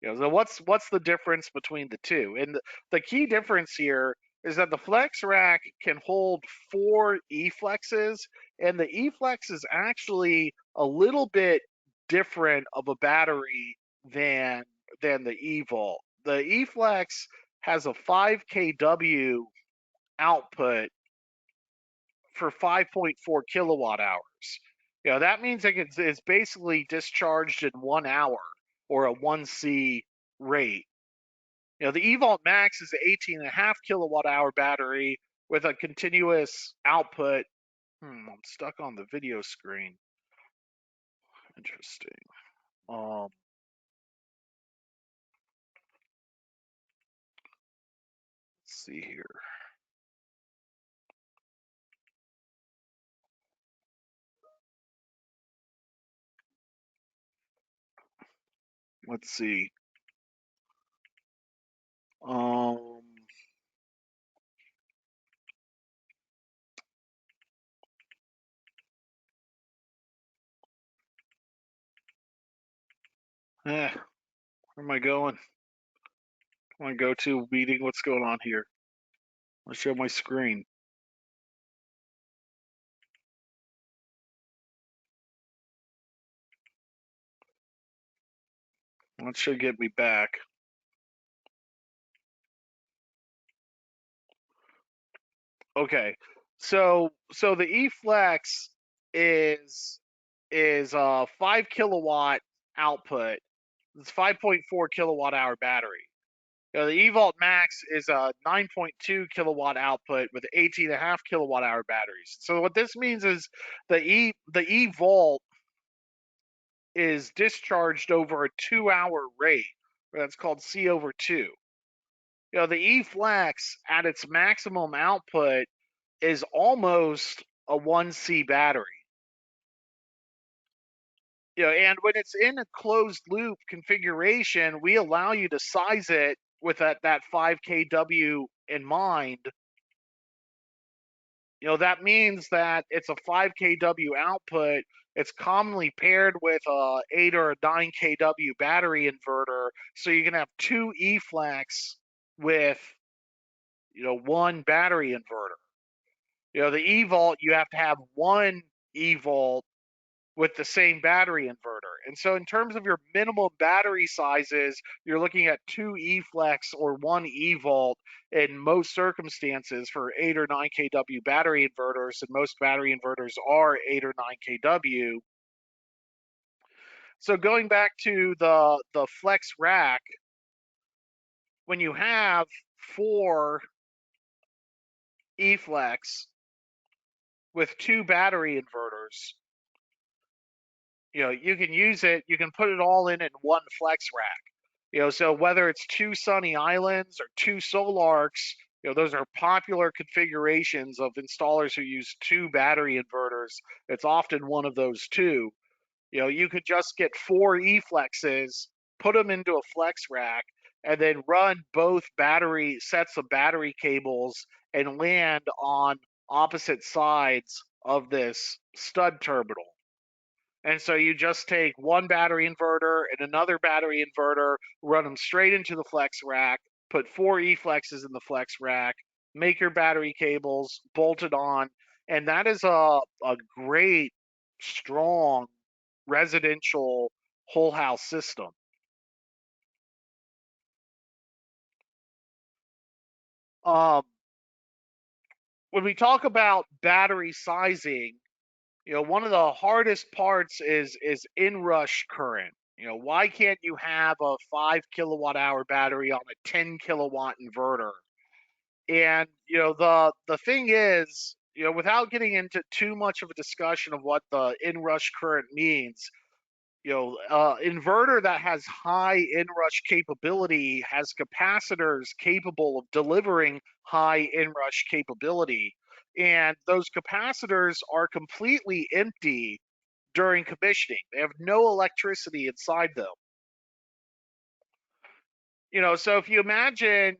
So what's the difference between the two? And the key difference here is that the flex rack can hold 4 E-Flexes, and the E-Flex is actually a little bit different of a battery than the E-Volt. The E-Flex has a 5 kW output for 5.4 kilowatt hours. That means it's basically discharged in 1 hour or a 1C rate. The eVault Max is an 18.5 kilowatt hour battery with a continuous output. I'm stuck on the video screen. Interesting. Let's see here. Let's see. Where am I going? I want to go to meeting. What's going on here? I'll show my screen. That should get me back. Okay, so the E-Flex is 5 kilowatt output. It's 5.4 kilowatt hour battery. The eVault Max is a 9.2 kilowatt output with 18.5 kilowatt hour batteries. So what this means is the eVault is discharged over a 2-hour rate. That's called C over 2. The E-Flex at its maximum output is almost a 1C battery. And when it's in a closed loop configuration, we allow you to size it with that 5 kW in mind. That means that it's a 5 kW output. It's commonly paired with a 8 or a 9 kW battery inverter, so you can have 2 E-Flex with 1 battery inverter. The E-Volt, you have to have 1 E-Volt with the same battery inverter. And so in terms of your minimum battery sizes, you're looking at 2 E-Flex or 1 E-Volt in most circumstances for 8 or 9 kW battery inverters, and most battery inverters are 8 or 9 kW. So going back to the flex rack, when you have 4 E-Flex with 2 battery inverters, you can use it, you can put it all in one flex rack. So whether it's 2 Sunny Islands or 2 Solarks, those are popular configurations of installers who use 2 battery inverters. It's often one of those 2. You could just get 4 E-Flexes, put them into a flex rack, and then run both sets of battery cables and land on opposite sides of this stud terminal. And so you just take one battery inverter and another battery inverter, run them straight into the flex rack, put 4 E-Flexes in the flex rack, make your battery cables, bolt it on, and that is a great, strong residential whole house system. Um, when we talk about battery sizing, one of the hardest parts is inrush current. Why can't you have a 5 kilowatt hour battery on a 10 kilowatt inverter? And the thing is, without getting into too much of a discussion of what the inrush current means, inverter that has high inrush capability has capacitors capable of delivering high inrush capability, and those capacitors are completely empty during commissioning. They have no electricity inside them. So if you imagine,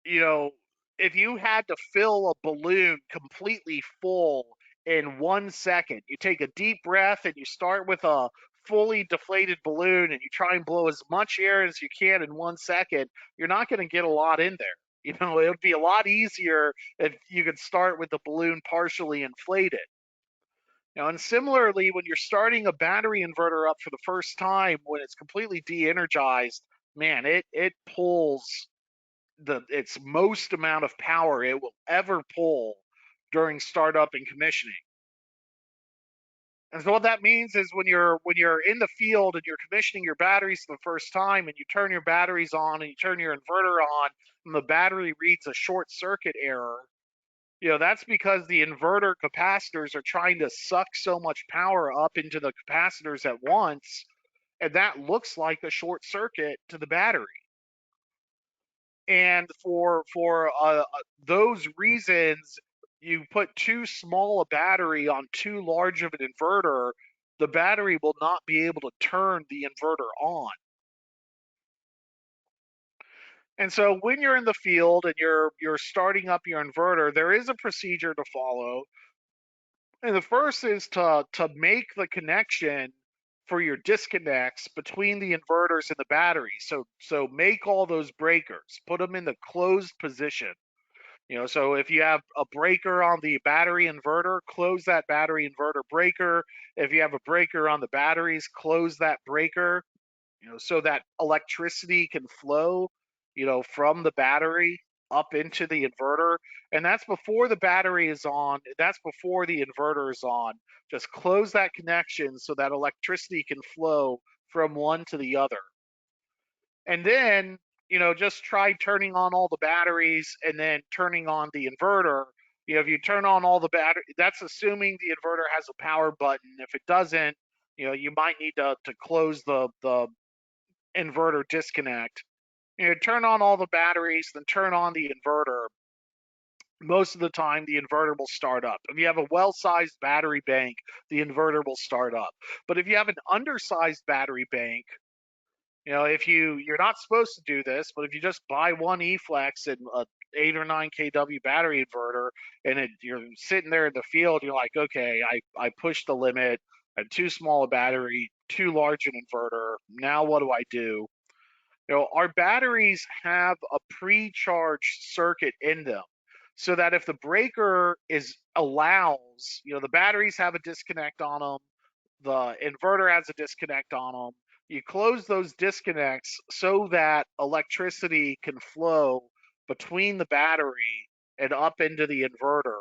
you know, if you had to fill a balloon completely full in 1 second, you take a deep breath and you start with a fully deflated balloon and you try and blow as much air as you can in 1 second, you're not going to get a lot in there. It would be a lot easier if you could start with the balloon partially inflated. And similarly, when you're starting a battery inverter up for the first time, when it's completely de-energized, man, it pulls its most amount of power it will ever pull during startup and commissioning. And so what that means is when you're in the field and you're commissioning your batteries for the first time and you turn your batteries on and you turn your inverter on and the battery reads a short circuit error, that's because the inverter capacitors are trying to suck so much power up into the capacitors at once, and that looks like a short circuit to the battery. And for those reasons, you put too small a battery on too large of an inverter, the battery will not be able to turn the inverter on. And so when you're in the field and you're starting up your inverter, there is a procedure to follow. And the first is to make the connection for your disconnects between the inverters and the battery. So make all those breakers, put them in the closed position. So if you have a breaker on the battery inverter, close that battery inverter breaker. If you have a breaker on the batteries, close that breaker, so that electricity can flow, from the battery up into the inverter. And that's before the battery is on. That's before the inverter is on. Just close that connection so that electricity can flow from one to the other. And then, just try turning on all the batteries and then turning on the inverter. If you turn on all the battery, that's assuming the inverter has a power button. If it doesn't, you might need to close the inverter disconnect. Turn on all the batteries, then turn on the inverter. Most of the time, the inverter will start up. If you have a well-sized battery bank, the inverter will start up. But if you have an undersized battery bank, if you're not supposed to do this, but if you just buy one eFlex and a 8 or 9 kW battery inverter, and you're sitting there in the field, you're like, okay, I pushed the limit, I had too small a battery, too large an inverter. Now what do I do? Our batteries have a pre-charged circuit in them, so that if the breaker allows, the batteries have a disconnect on them, the inverter has a disconnect on them. You close those disconnects so that electricity can flow between the battery and up into the inverter.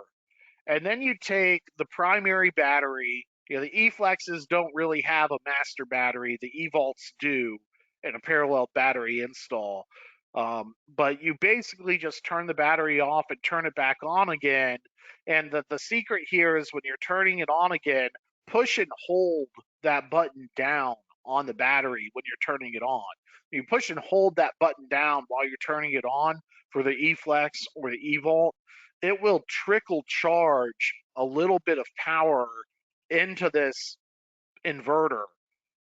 And then you take the primary battery. The eFlexes don't really have a master battery. The eVaults do in a parallel battery install. But you basically just turn the battery off and turn it back on again. And the secret here is when you're turning it on again, push and hold that button down on the battery when you're turning it on. You push and hold that button down while you're turning it on for the eFlex or the eVault, it will trickle charge a little bit of power into this inverter.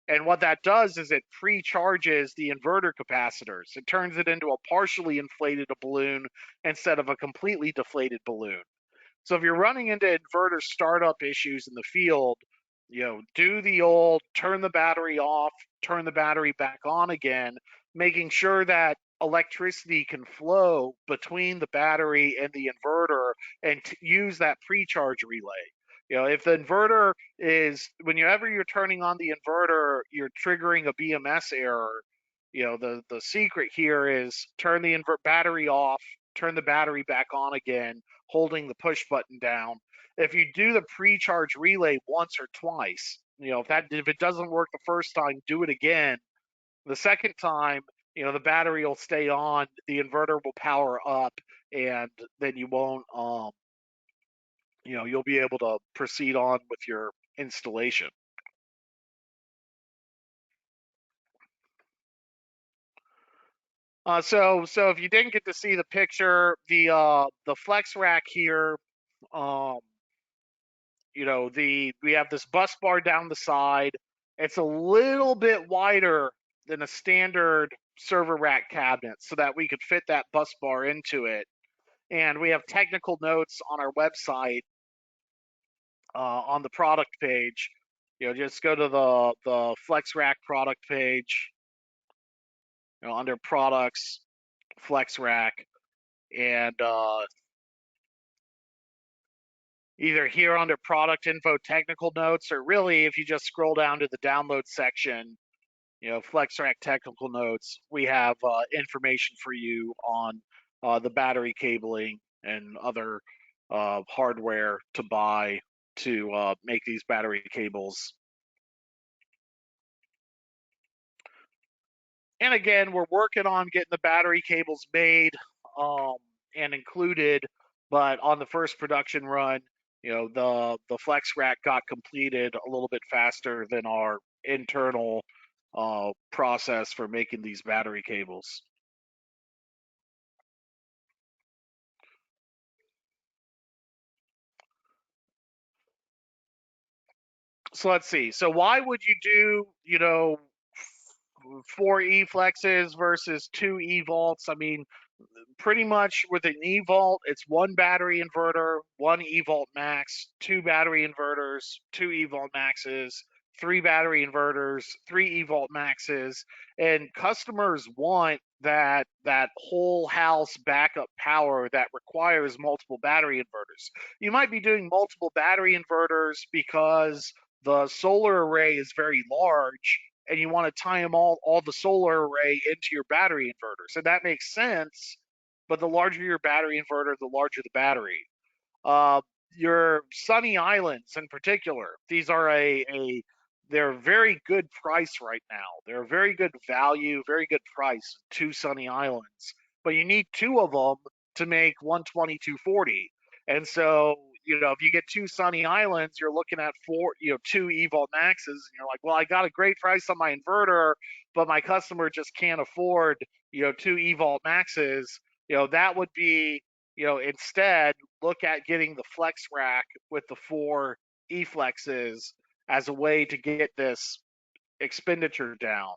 And what that does is it pre-charges the inverter capacitors. It turns it into a partially inflated balloon instead of a completely deflated balloon. So if you're running into inverter startup issues in the field, do the old turn the battery off, turn the battery back on again, making sure that electricity can flow between the battery and the inverter and use that pre-charge relay. If the inverter is, whenever you're turning on the inverter, you're triggering a BMS error. The secret here is turn the battery off, turn the battery back on again, holding the push button down. If you do the pre-charge relay once or twice, if it doesn't work the first time, do it again. The second time, the battery will stay on, the inverter will power up, and then you won't, you'll be able to proceed on with your installation. So if you didn't get to see the picture, the flex rack here, um, we have this bus bar down the side. It's a little bit wider than a standard server rack cabinet, so that we could fit that bus bar into it. And we have technical notes on our website on the product page. Just go to the flex rack product page, under products, flex rack, and either here under product info technical notes, or really if you just scroll down to the download section, flex rack technical notes, we have information for you on the battery cabling and other hardware to buy to make these battery cables. And again, we're working on getting the battery cables made and included, but on the first production run, the flex rack got completed a little bit faster than our internal process for making these battery cables. So let's see. So why would you do, 4 E-flexes versus 2 E-vaults? I mean, pretty much with an E-vault, it's one battery inverter, one E-vault max, two battery inverters, two E-vault maxes, three battery inverters, three E-vault maxes, and customers want that whole house backup power that requires multiple battery inverters. You might be doing multiple battery inverters because the solar array is very large and you want to tie them all the solar array into your battery inverter. So that makes sense, but the larger your battery inverter, the larger the battery. Uh, your Sunny Islands in particular, these are they're a very good price right now. They're a very good value, very good price, 2 Sunny Islands. But you need two of them to make 12240. And so, if you get 2 Sunny Islands, you're looking at two EVault Maxes, and you're like, well, I got a great price on my inverter, but my customer just can't afford, two EVault Maxes. That would be, instead look at getting the flex rack with the 4 E-flexes as a way to get this expenditure down.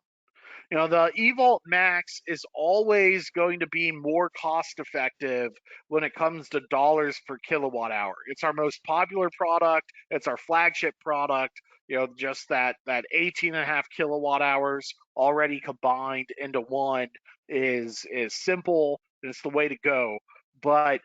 The eVault Max is always going to be more cost effective when it comes to dollars per kilowatt hour. It's our most popular product. It's our flagship product. Just that 18 and a half kilowatt hours already combined into one is simple, and it's the way to go. But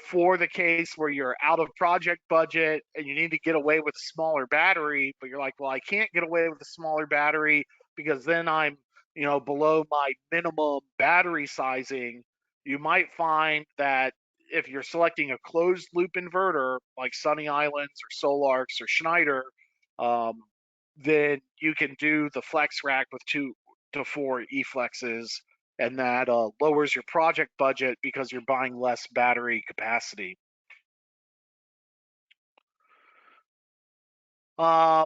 for the case where you're out of project budget and you need to get away with a smaller battery, but you're like, well, I can't get away with a smaller battery because then I'm below my minimum battery sizing, you might find that if you're selecting a closed loop inverter like Sunny Islands or Solarx or Schneider, um, then you can do the flex rack with 2 to 4 E-flexes, and that lowers your project budget because you're buying less battery capacity. Um,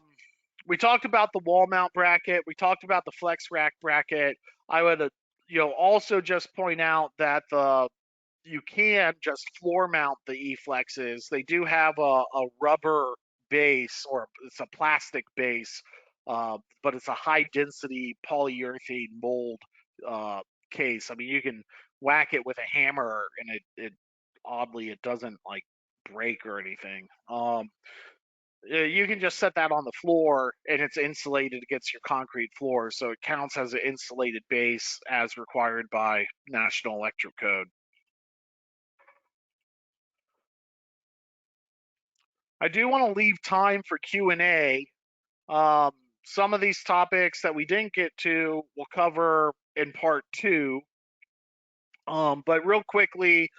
we talked about the wall mount bracket. We talked about the flex rack bracket. I would, also just point out that you can just floor mount the E-flexes. They do have a rubber base, or it's a plastic base, but it's a high density polyurethane mold uh, case. I mean, you can whack it with a hammer, and it oddly it doesn't like break or anything. You can just set that on the floor and it's insulated against your concrete floor, so it counts as an insulated base as required by National Electric Code. I do want to leave time for Q&A. Um, some of these topics that we didn't get to, we'll cover in part 2. But real quickly,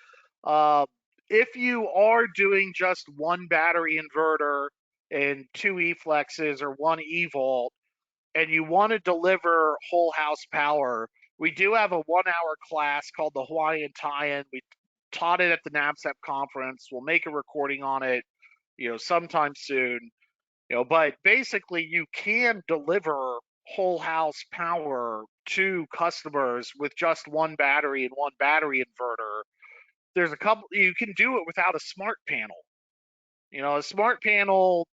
uh, if you are doing just one battery inverter and 2 E-flexes or 1 E-volt, and you want to deliver whole house power, we do have a 1-hour class called the Hawaiian Tie-In. We taught it at the NABCEP conference. We'll make a recording on it, sometime soon. But basically you can deliver whole house power to customers with just one battery and one battery inverter. There's a couple, you can do it without a smart panel. A smart panel,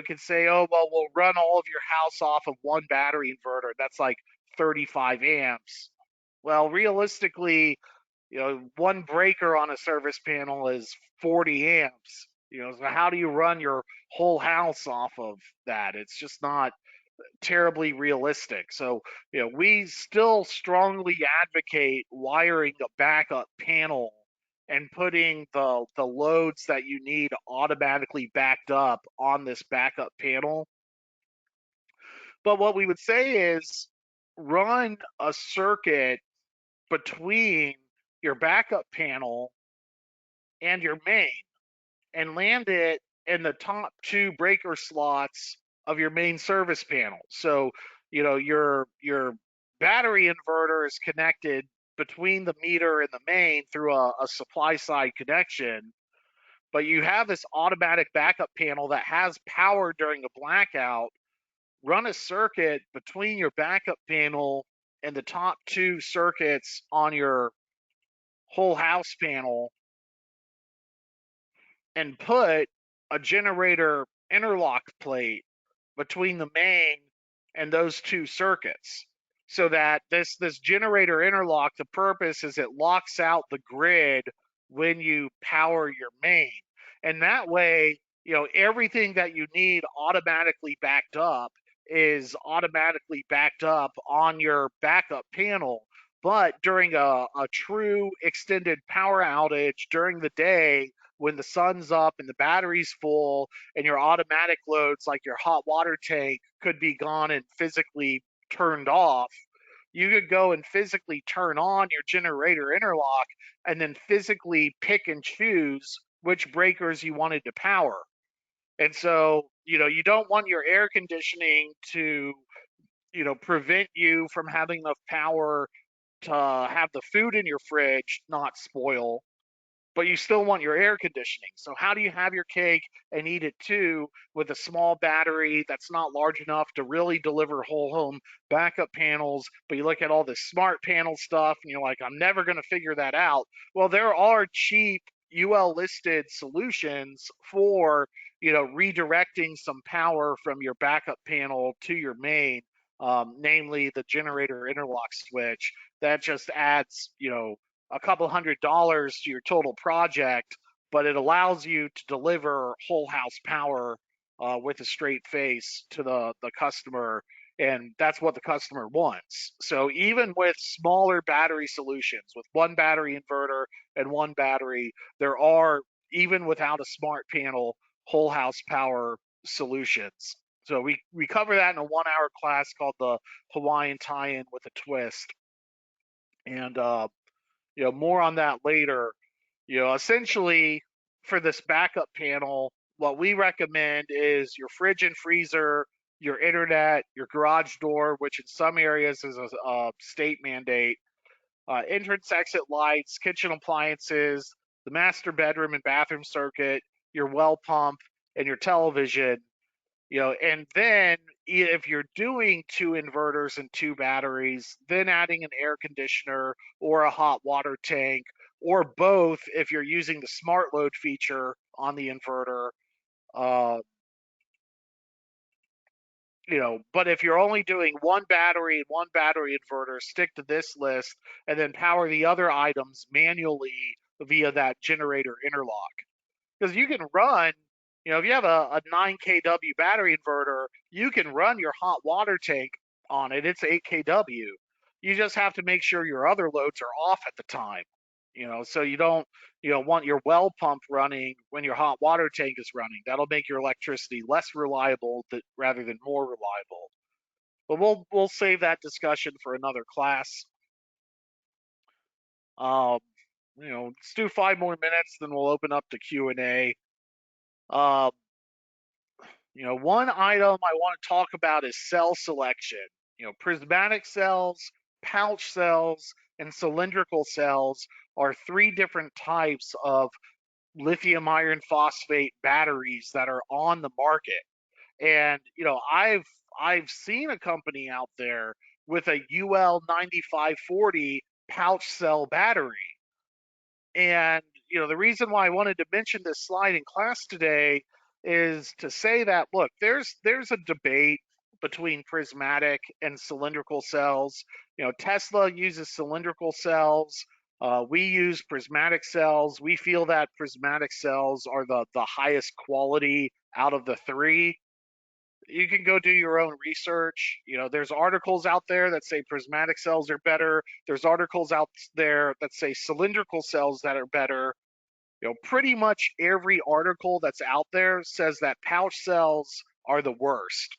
can say, oh, well, we'll run all of your house off of one battery inverter. That's like 35 amps. Well, realistically, one breaker on a service panel is 40 amps. So how do you run your whole house off of that? It's just not terribly realistic. So, we still strongly advocate wiring a backup panel and putting the loads that you need automatically backed up on this backup panel. But what we would say is run a circuit between your backup panel and your main and land it in the top 2 breaker slots of your main service panel. So, your battery inverter is connected between the meter and the main through a supply side connection, but you have this automatic backup panel that has power during a blackout. Run a circuit between your backup panel and the top 2 circuits on your whole house panel and put a generator interlock plate between the main and those 2 circuits, so that this generator interlock, the purpose is it locks out the grid when you power your main. And that way, everything that you need automatically backed up is automatically backed up on your backup panel. But during a true extended power outage during the day, when the sun's up and the battery's full and your automatic loads like your hot water tank could be gone and physically turned off, you could go and physically turn on your generator interlock and then physically pick and choose which breakers you wanted to power. And so, you don't want your air conditioning to, prevent you from having enough power to have the food in your fridge not spoil, but you still want your air conditioning. So how do you have your cake and eat it too with a small battery that's not large enough to really deliver whole home backup panels? But you look at all this smart panel stuff and you're like, I'm never going to figure that out. Well, there are cheap UL listed solutions for, redirecting some power from your backup panel to your main, namely the generator interlock switch. That just adds, a couple $100s to your total project, but it allows you to deliver whole house power with a straight face to the customer, and that's what the customer wants. So even with smaller battery solutions, with one battery inverter and one battery, there are, even without a smart panel, whole house power solutions. So we cover that in a 1-hour class called the Hawaiian Tie-In with a Twist. And more on that later. Essentially for this backup panel, what we recommend is your fridge and freezer, your internet, your garage door, which in some areas is a state mandate, entrance exit lights, kitchen appliances, the master bedroom and bathroom circuit, your well pump, and your television. And then if you're doing 2 inverters and 2 batteries, then adding an air conditioner or a hot water tank or both if you're using the smart load feature on the inverter. Uh, but if you're only doing one battery and one battery inverter, stick to this list and then power the other items manually via that generator interlock. Because you can run, If you have a 9 kW battery inverter, you can run your hot water tank on it. It's 8 kW. You just have to make sure your other loads are off at the time. So you don't want your well pump running when your hot water tank is running. That'll make your electricity less reliable rather than more reliable. But we'll save that discussion for another class. Um, let's do 5 more minutes, then we'll open up to Q&A. Um, one item I want to talk about is cell selection. Prismatic cells, pouch cells, and cylindrical cells are three different types of lithium iron phosphate batteries that are on the market. And I've seen a company out there with a UL 9540 pouch cell battery. And the reason why I wanted to mention this slide in class today is to say that look, there's a debate between prismatic and cylindrical cells. Tesla uses cylindrical cells. We use prismatic cells. We feel that prismatic cells are the highest quality out of the three. You can go do your own research. There's articles out there that say prismatic cells are better. There's articles out there that say cylindrical cells that are better. Pretty much every article that's out there says that pouch cells are the worst.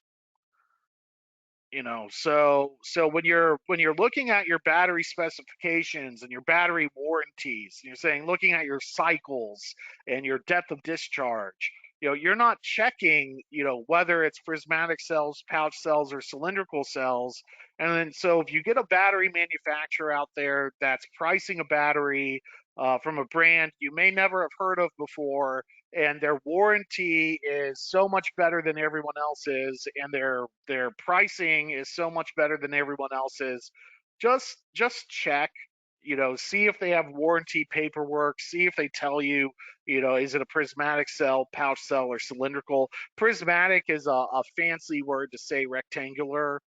So when you're looking at your battery specifications and your battery warranties, and you're saying looking at your cycles and your depth of discharge, you're not checking whether it's prismatic cells, pouch cells, or cylindrical cells. And then so if you get a battery manufacturer out there that's pricing a battery from a brand you may never have heard of before, and their warranty is so much better than everyone else's, and their pricing is so much better than everyone else's, just check, see if they have warranty paperwork, see if they tell you, is it a prismatic cell, pouch cell, or cylindrical. Prismatic is a fancy word to say rectangular.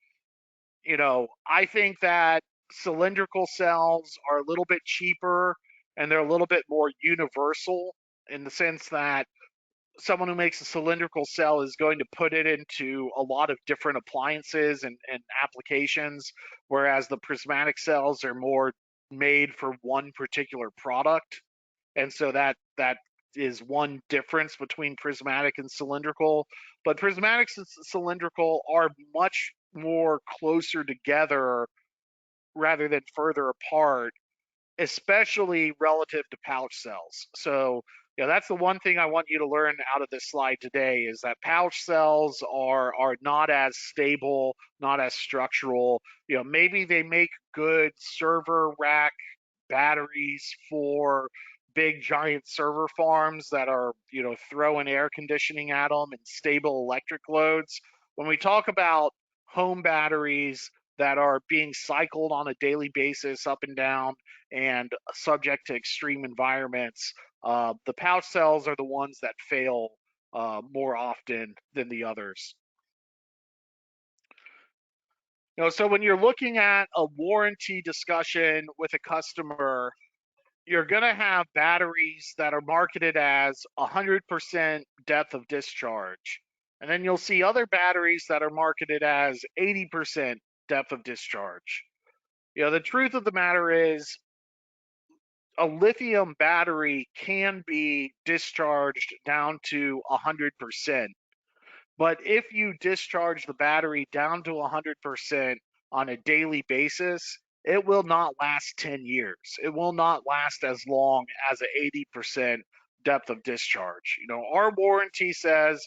I think that cylindrical cells are a little bit cheaper, and they're a little bit more universal in the sense that someone who makes a cylindrical cell is going to put it into a lot of different appliances and applications, whereas the prismatic cells are more made for one particular product. And so that is one difference between prismatic and cylindrical. But prismatic and cylindrical are much more closer together rather than further apart, especially relative to pouch cells. So, that's the one thing I want you to learn out of this slide today, is that pouch cells are not as stable, not as structural. Maybe they make good server rack batteries for big giant server farms that are, throwing air conditioning at them and stable electric loads. When we talk about home batteries that are being cycled on a daily basis up and down and subject to extreme environments, the pouch cells are the ones that fail more often than the others. So when you're looking at a warranty discussion with a customer, you're going to have batteries that are marketed as 100% depth of discharge. And then you'll see other batteries that are marketed as 80% depth of discharge. The truth of the matter is, a lithium battery can be discharged down to 100%. But if you discharge the battery down to 100% on a daily basis, it will not last 10 years. It will not last as long as an 80% depth of discharge. Our warranty says,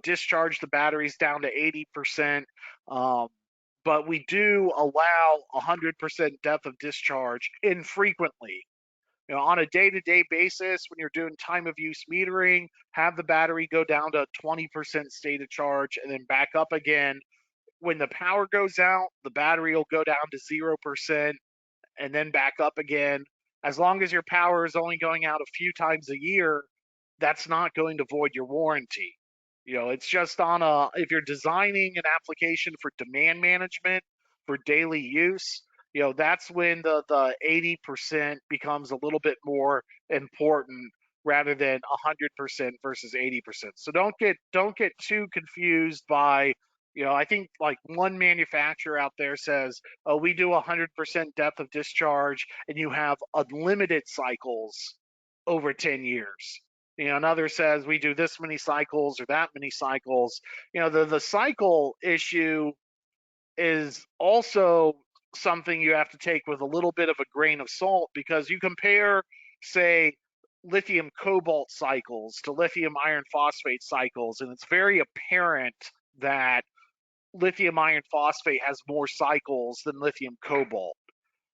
discharge the batteries down to 80%. But we do allow 100% depth of discharge infrequently. On a day-to-day basis, when you're doing time of use metering, have the battery go down to 20% state of charge and then back up again. When the power goes out, the battery will go down to 0% and then back up again. As long as your power is only going out a few times a year, that's not going to void your warranty. It's just if you're designing an application for demand management for daily use, that's when the 80% becomes a little bit more important rather than 100% versus 80%. So don't get too confused by, I think like one manufacturer out there says, oh, we do 100% depth of discharge and you have unlimited cycles over 10 years. Another says we do this many cycles or that many cycles. The cycle issue is also something you have to take with a little bit of a grain of salt, because you compare, say, lithium cobalt cycles to lithium iron phosphate cycles, and it's very apparent that lithium iron phosphate has more cycles than lithium cobalt.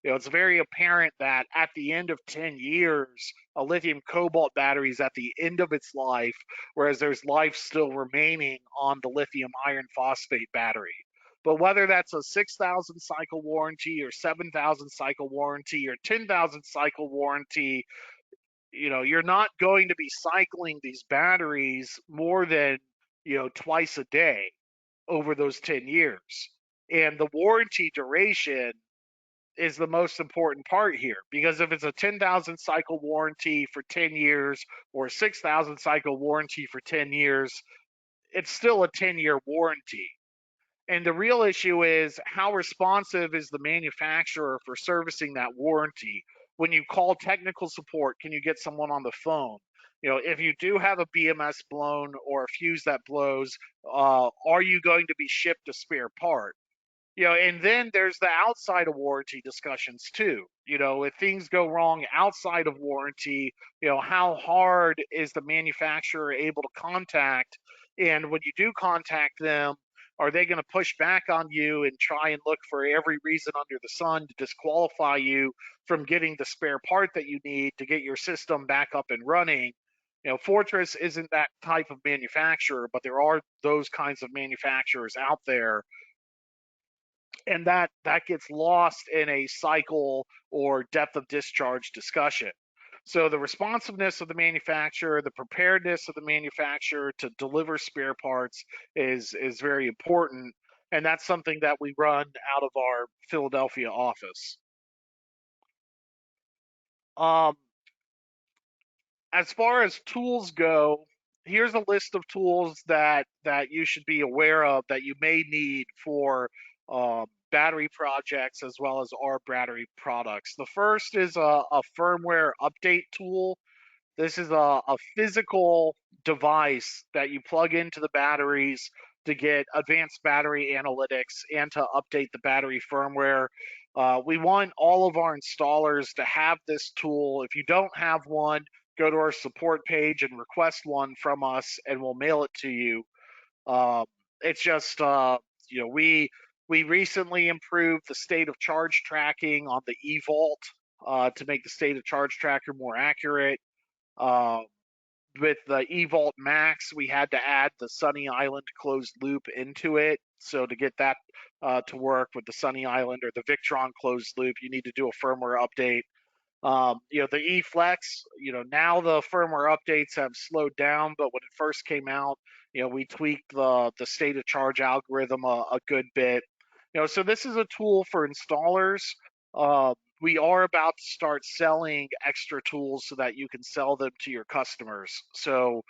It's very apparent that at the end of 10 years, a lithium cobalt battery is at the end of its life, whereas there's life still remaining on the lithium iron phosphate battery. But whether that's a 6,000 cycle warranty or 7,000 cycle warranty or 10,000 cycle warranty, you're not going to be cycling these batteries more than, twice a day over those 10 years. And the warranty duration is the most important part here, because if it's a 10,000 cycle warranty for 10 years or a 6,000 cycle warranty for 10 years, it's still a 10-year warranty. And the real issue is, how responsive is the manufacturer for servicing that warranty? When you call technical support, can you get someone on the phone? If you do have a BMS blown or a fuse that blows, are you going to be shipped a spare part? And then there's the outside of warranty discussions too. If things go wrong outside of warranty, how hard is the manufacturer able to contact? And when you do contact them, are they going to push back on you and try and look for every reason under the sun to disqualify you from getting the spare part that you need to get your system back up and running? Fortress isn't that type of manufacturer, but there are those kinds of manufacturers out there, and that gets lost in a cycle or depth of discharge discussion. So the responsiveness of the manufacturer, the preparedness of the manufacturer to deliver spare parts is very important, and that's something that we run out of our Philadelphia office. Um, as far as tools go, here's a list of tools that you should be aware of that you may need for battery projects as well as our battery products. The first is a firmware update tool. This is a physical device that you plug into the batteries to get advanced battery analytics and to update the battery firmware. We want all of our installers to have this tool. If you don't have one, go to our support page and request one from us, and we'll mail it to you. It's just, we recently improved the state of charge tracking on the eVault to make the state of charge tracker more accurate. Uh, with the eVault Max, we had to add the Sunny Island closed loop into it. So to get that to work with the Sunny Island or the Victron closed loop, you need to do a firmware update. The eFlex, now the firmware updates have slowed down, but when it first came out, we tweaked the state of charge algorithm a good bit. So this is a tool for installers. We are about to start selling extra tools so that you can sell them to your customers. So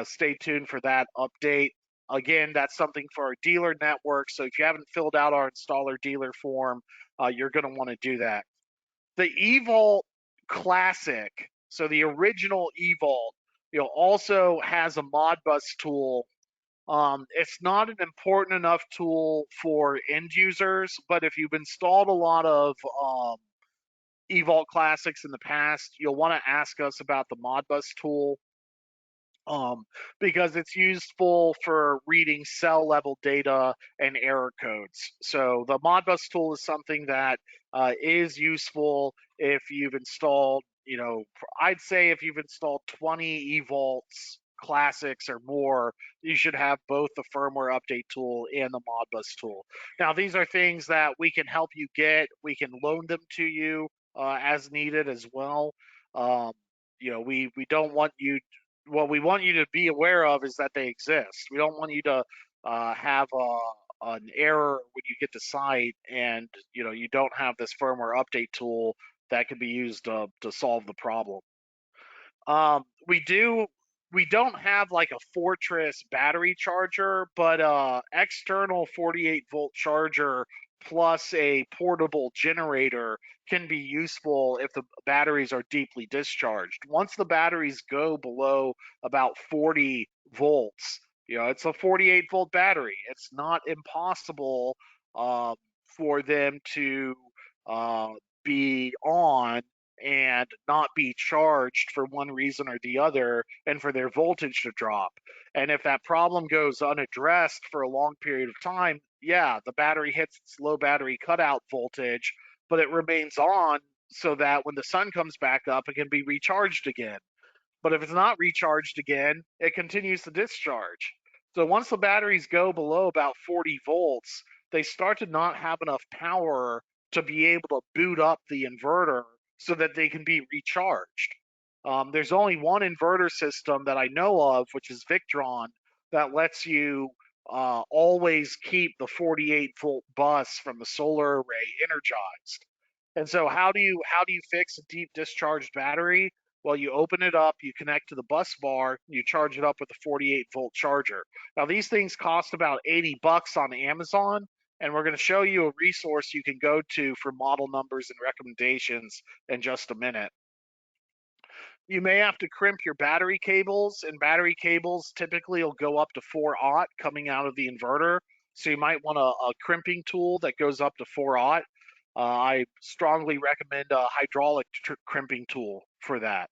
stay tuned for that update. Again, that's something for our dealer network. So if you haven't filled out our installer dealer form, you're going to want to do that. The eVault Classic, so the original eVault, also has a Modbus tool. It's not an important enough tool for end users, but if you've installed a lot of eVault Classics in the past, you'll want to ask us about the Modbus tool, because it's useful for reading cell level data and error codes. So the Modbus tool is something that is useful if you've installed, I'd say if you've installed 20 eVaults classics or more, you should have both the firmware update tool and the Modbus tool. Now, these are things that we can help you get. We can loan them to you as needed as well. Um, we don't want you, what we want you to be aware of is that they exist. We don't want you to have an error when you get to site and you don't have this firmware update tool that can be used to solve the problem. We don't have like a Fortress battery charger, but external 48-volt charger plus a portable generator can be useful if the batteries are deeply discharged. Once the batteries go below about 40 volts, it's a 48-volt battery. It's not impossible uh, for them to uh, be on and not be charged for one reason or the other, and for their voltage to drop. And if that problem goes unaddressed for a long period of time, yeah, the battery hits its low battery cutout voltage, but it remains on so that when the sun comes back up, it can be recharged again. But if it's not recharged again, it continues to discharge. So once the batteries go below about 40 volts, they start to not have enough power to be able to boot up the inverter so that they can be recharged. There's only one inverter system that I know of, which is Victron, that lets you always keep the 48-volt bus from the solar array energized. And so how do you fix a deep discharged battery? Well, you open it up, you connect to the bus bar, you charge it up with a 48-volt charger. Now, these things cost about $80 on Amazon, and we're going to show you a resource you can go to for model numbers and recommendations in just a minute. You may have to crimp your battery cables, and battery cables typically will go up to 4/0 coming out of the inverter. So you might want a crimping tool that goes up to 4/0. I strongly recommend a hydraulic crimping tool for that.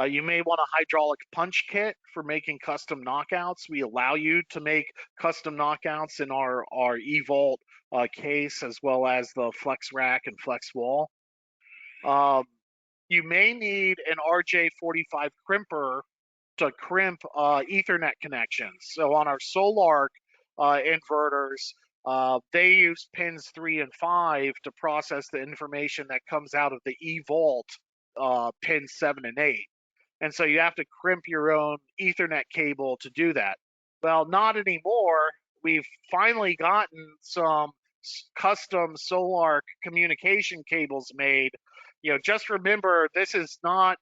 You may want a hydraulic punch kit for making custom knockouts. We allow you to make custom knockouts in our eVault case, as well as the flex rack and flex wall. Um, you may need an RJ45 crimper to crimp Ethernet connections. So on our Solarc inverters, they use pins 3 and 5 to process the information that comes out of the eVault pins 7 and 8. And so you have to crimp your own Ethernet cable to do that. Well, not anymore. We've finally gotten some custom Solarc communication cables made. Just remember, this is not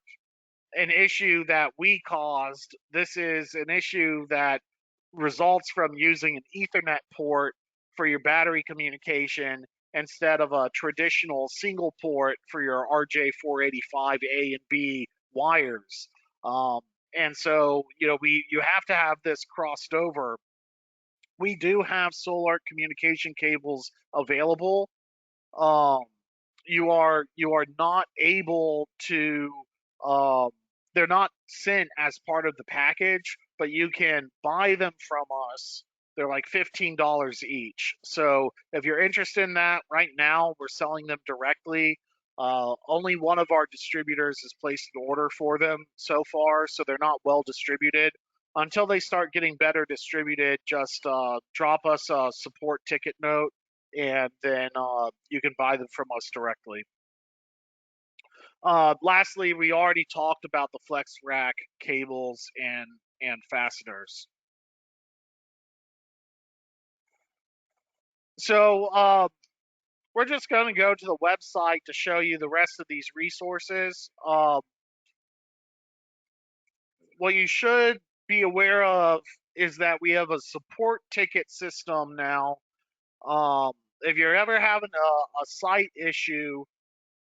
an issue that we caused. This is an issue that results from using an Ethernet port for your battery communication instead of a traditional single port for your RJ485A and B wires. Um, and so, you have to have this crossed over. We do have Solar communication cables available. Um, you are not able to um, they're not sent as part of the package, but you can buy them from us. They're like $15 each. So if you're interested in that, right now we're selling them directly. Only one of our distributors has placed an order for them so far, so they're not well distributed. Until they start getting better distributed, just drop us a support ticket note, and then you can buy them from us directly. Lastly, we already talked about the flex rack cables and fasteners. So we're just going to go to the website to show you the rest of these resources. What you should be aware of is that we have a support ticket system now. If you're ever having a site issue,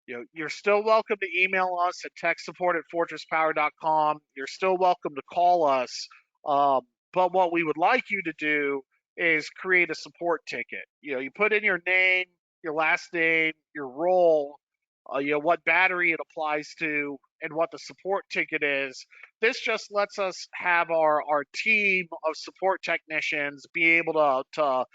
you're still welcome to email us at techsupport@fortresspower.com. You're still welcome to call us. But what we would like you to do is create a support ticket. You put in your name, your last name, your role, what battery it applies to, and what the support ticket is. This just lets us have our team of support technicians be able to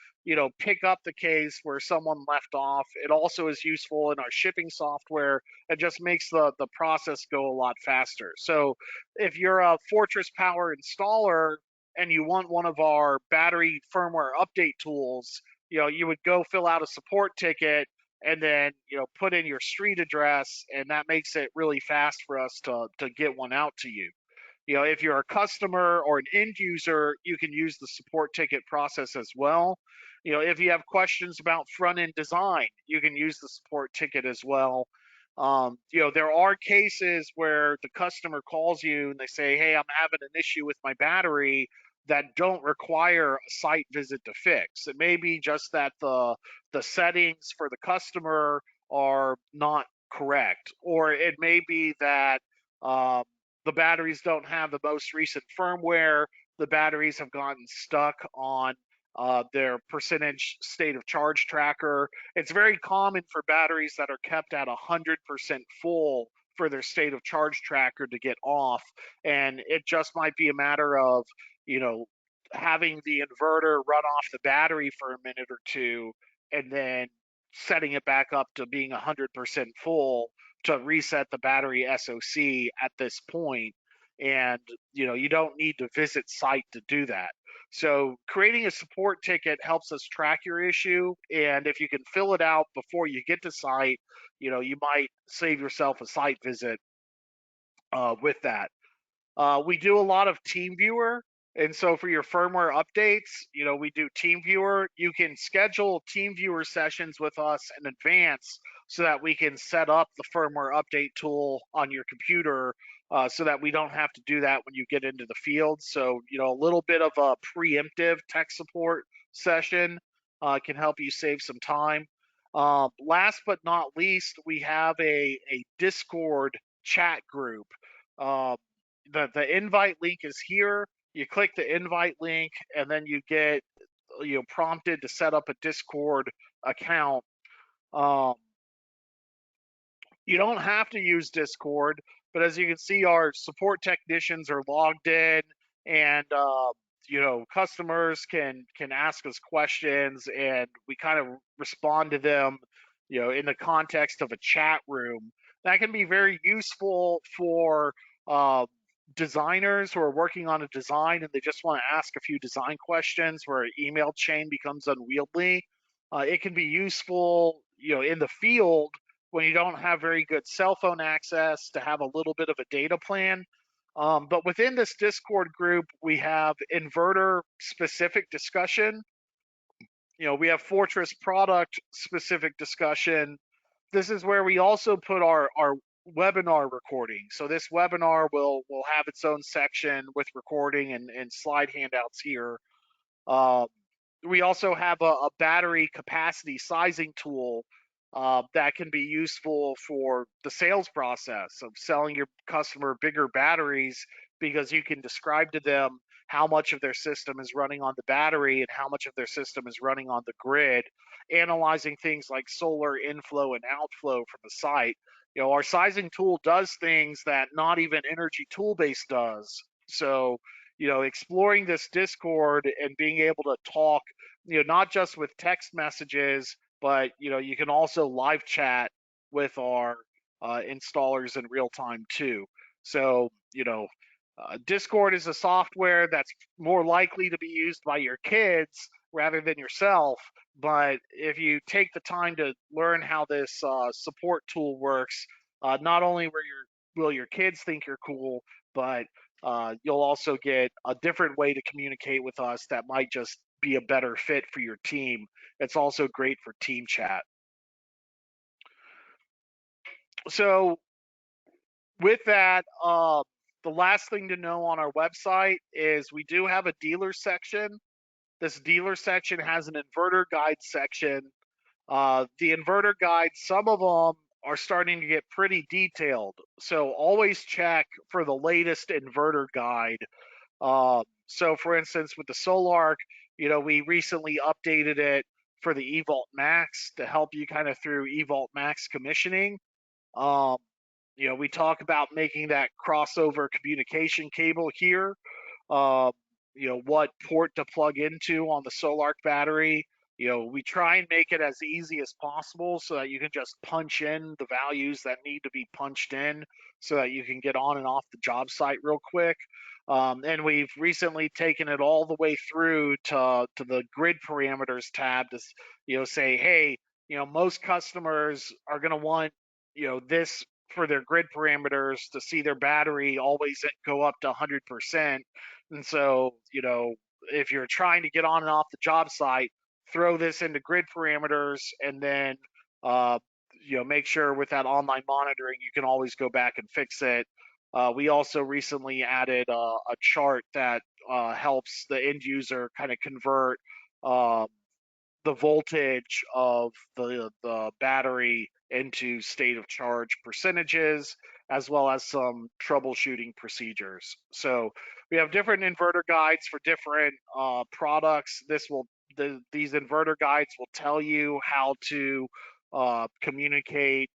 pick up the case where someone left off. It also is useful in our shipping software. It just makes the process go a lot faster. So if you're a Fortress Power installer and you want one of our battery firmware update tools, you would go fill out a support ticket and then put in your street address, and that makes it really fast for us to get one out to you. If you're a customer or an end user, you can use the support ticket process as well. If you have questions about front end design, you can use the support ticket as well. There are cases where the customer calls you and they say, "Hey, I'm having an issue with my battery," that don't require a site visit to fix. It may be just that the settings for the customer are not correct, or it may be that um, the batteries don't have the most recent firmware. The batteries have gotten stuck on their percentage state of charge tracker. It's very common for batteries that are kept at 100% full for their state of charge tracker to get off. And it just might be a matter of, you know, having the inverter run off the battery for a minute or two and then setting it back up to being 100% full to reset the battery SOC at this point. And, you don't need to visit site to do that. So creating a support ticket helps us track your issue, and if you can fill it out before you get to site, you might save yourself a site visit with that. We do a lot of TeamViewer, and so for your firmware updates, we do TeamViewer. You can schedule TeamViewer sessions with us in advance so that we can set up the firmware update tool on your computer, so that we don't have to do that when you get into the field. So, a little bit of a preemptive tech support session can help you save some time. Last but not least, we have a Discord chat group. Um, the invite link is here. You click the invite link, and then you get prompted to set up a Discord account. Um, you don't have to use Discord, but as you can see, our support technicians are logged in, and customers can ask us questions, and we kind of respond to them, in the context of a chat room. That can be very useful for uh, designers who are working on a design and they just want to ask a few design questions where an email chain becomes unwieldy. It can be useful, in the field when you don't have very good cell phone access to have a little bit of a data plan. But within this Discord group, we have inverter specific discussion. We have Fortress product specific discussion. This is where we also put our webinar recording. So this webinar will have its own section with recording and slide handouts here. Um, we also have a battery capacity sizing tool that can be useful for the sales process of selling your customer bigger batteries, because you can describe to them how much of their system is running on the battery and how much of their system is running on the grid, analyzing things like solar inflow and outflow from the site. Our sizing tool does things that not even Energy Toolbase does. So, exploring this Discord and being able to talk, not just with text messages, but you can also live chat with our installers in real time too. So, Discord is a software that's more likely to be used by your kids rather than yourself. But if you take the time to learn how this support tool works, not only will your kids think you're cool, but you'll also get a different way to communicate with us that might just be a better fit for your team. It's also great for team chat. So with that, the last thing to know on our website is we do have a dealer section. This dealer section has an inverter guide section. The inverter guides, some of them are starting to get pretty detailed. So always check for the latest inverter guide. So for instance, with the Solarc, we recently updated it for the eVault Max to help you kind of through eVault Max commissioning. Um, we talk about making that crossover communication cable here. Uh, what port to plug into on the Solarc battery. We try and make it as easy as possible so that you can just punch in the values that need to be punched in so that you can get on and off the job site real quick. And we've recently taken it all the way through to the grid parameters tab to, say, hey, most customers are going to want, this for their grid parameters to see their battery always go up to 100%. And so, if you're trying to get on and off the job site, throw this into grid parameters and then, uh, make sure with that online monitoring you can always go back and fix it. We also recently added a chart that helps the end user kind of convert um, the voltage of the battery into state of charge percentages, as well as some troubleshooting procedures. So we have different inverter guides for different products. These inverter guides will tell you how to communicate,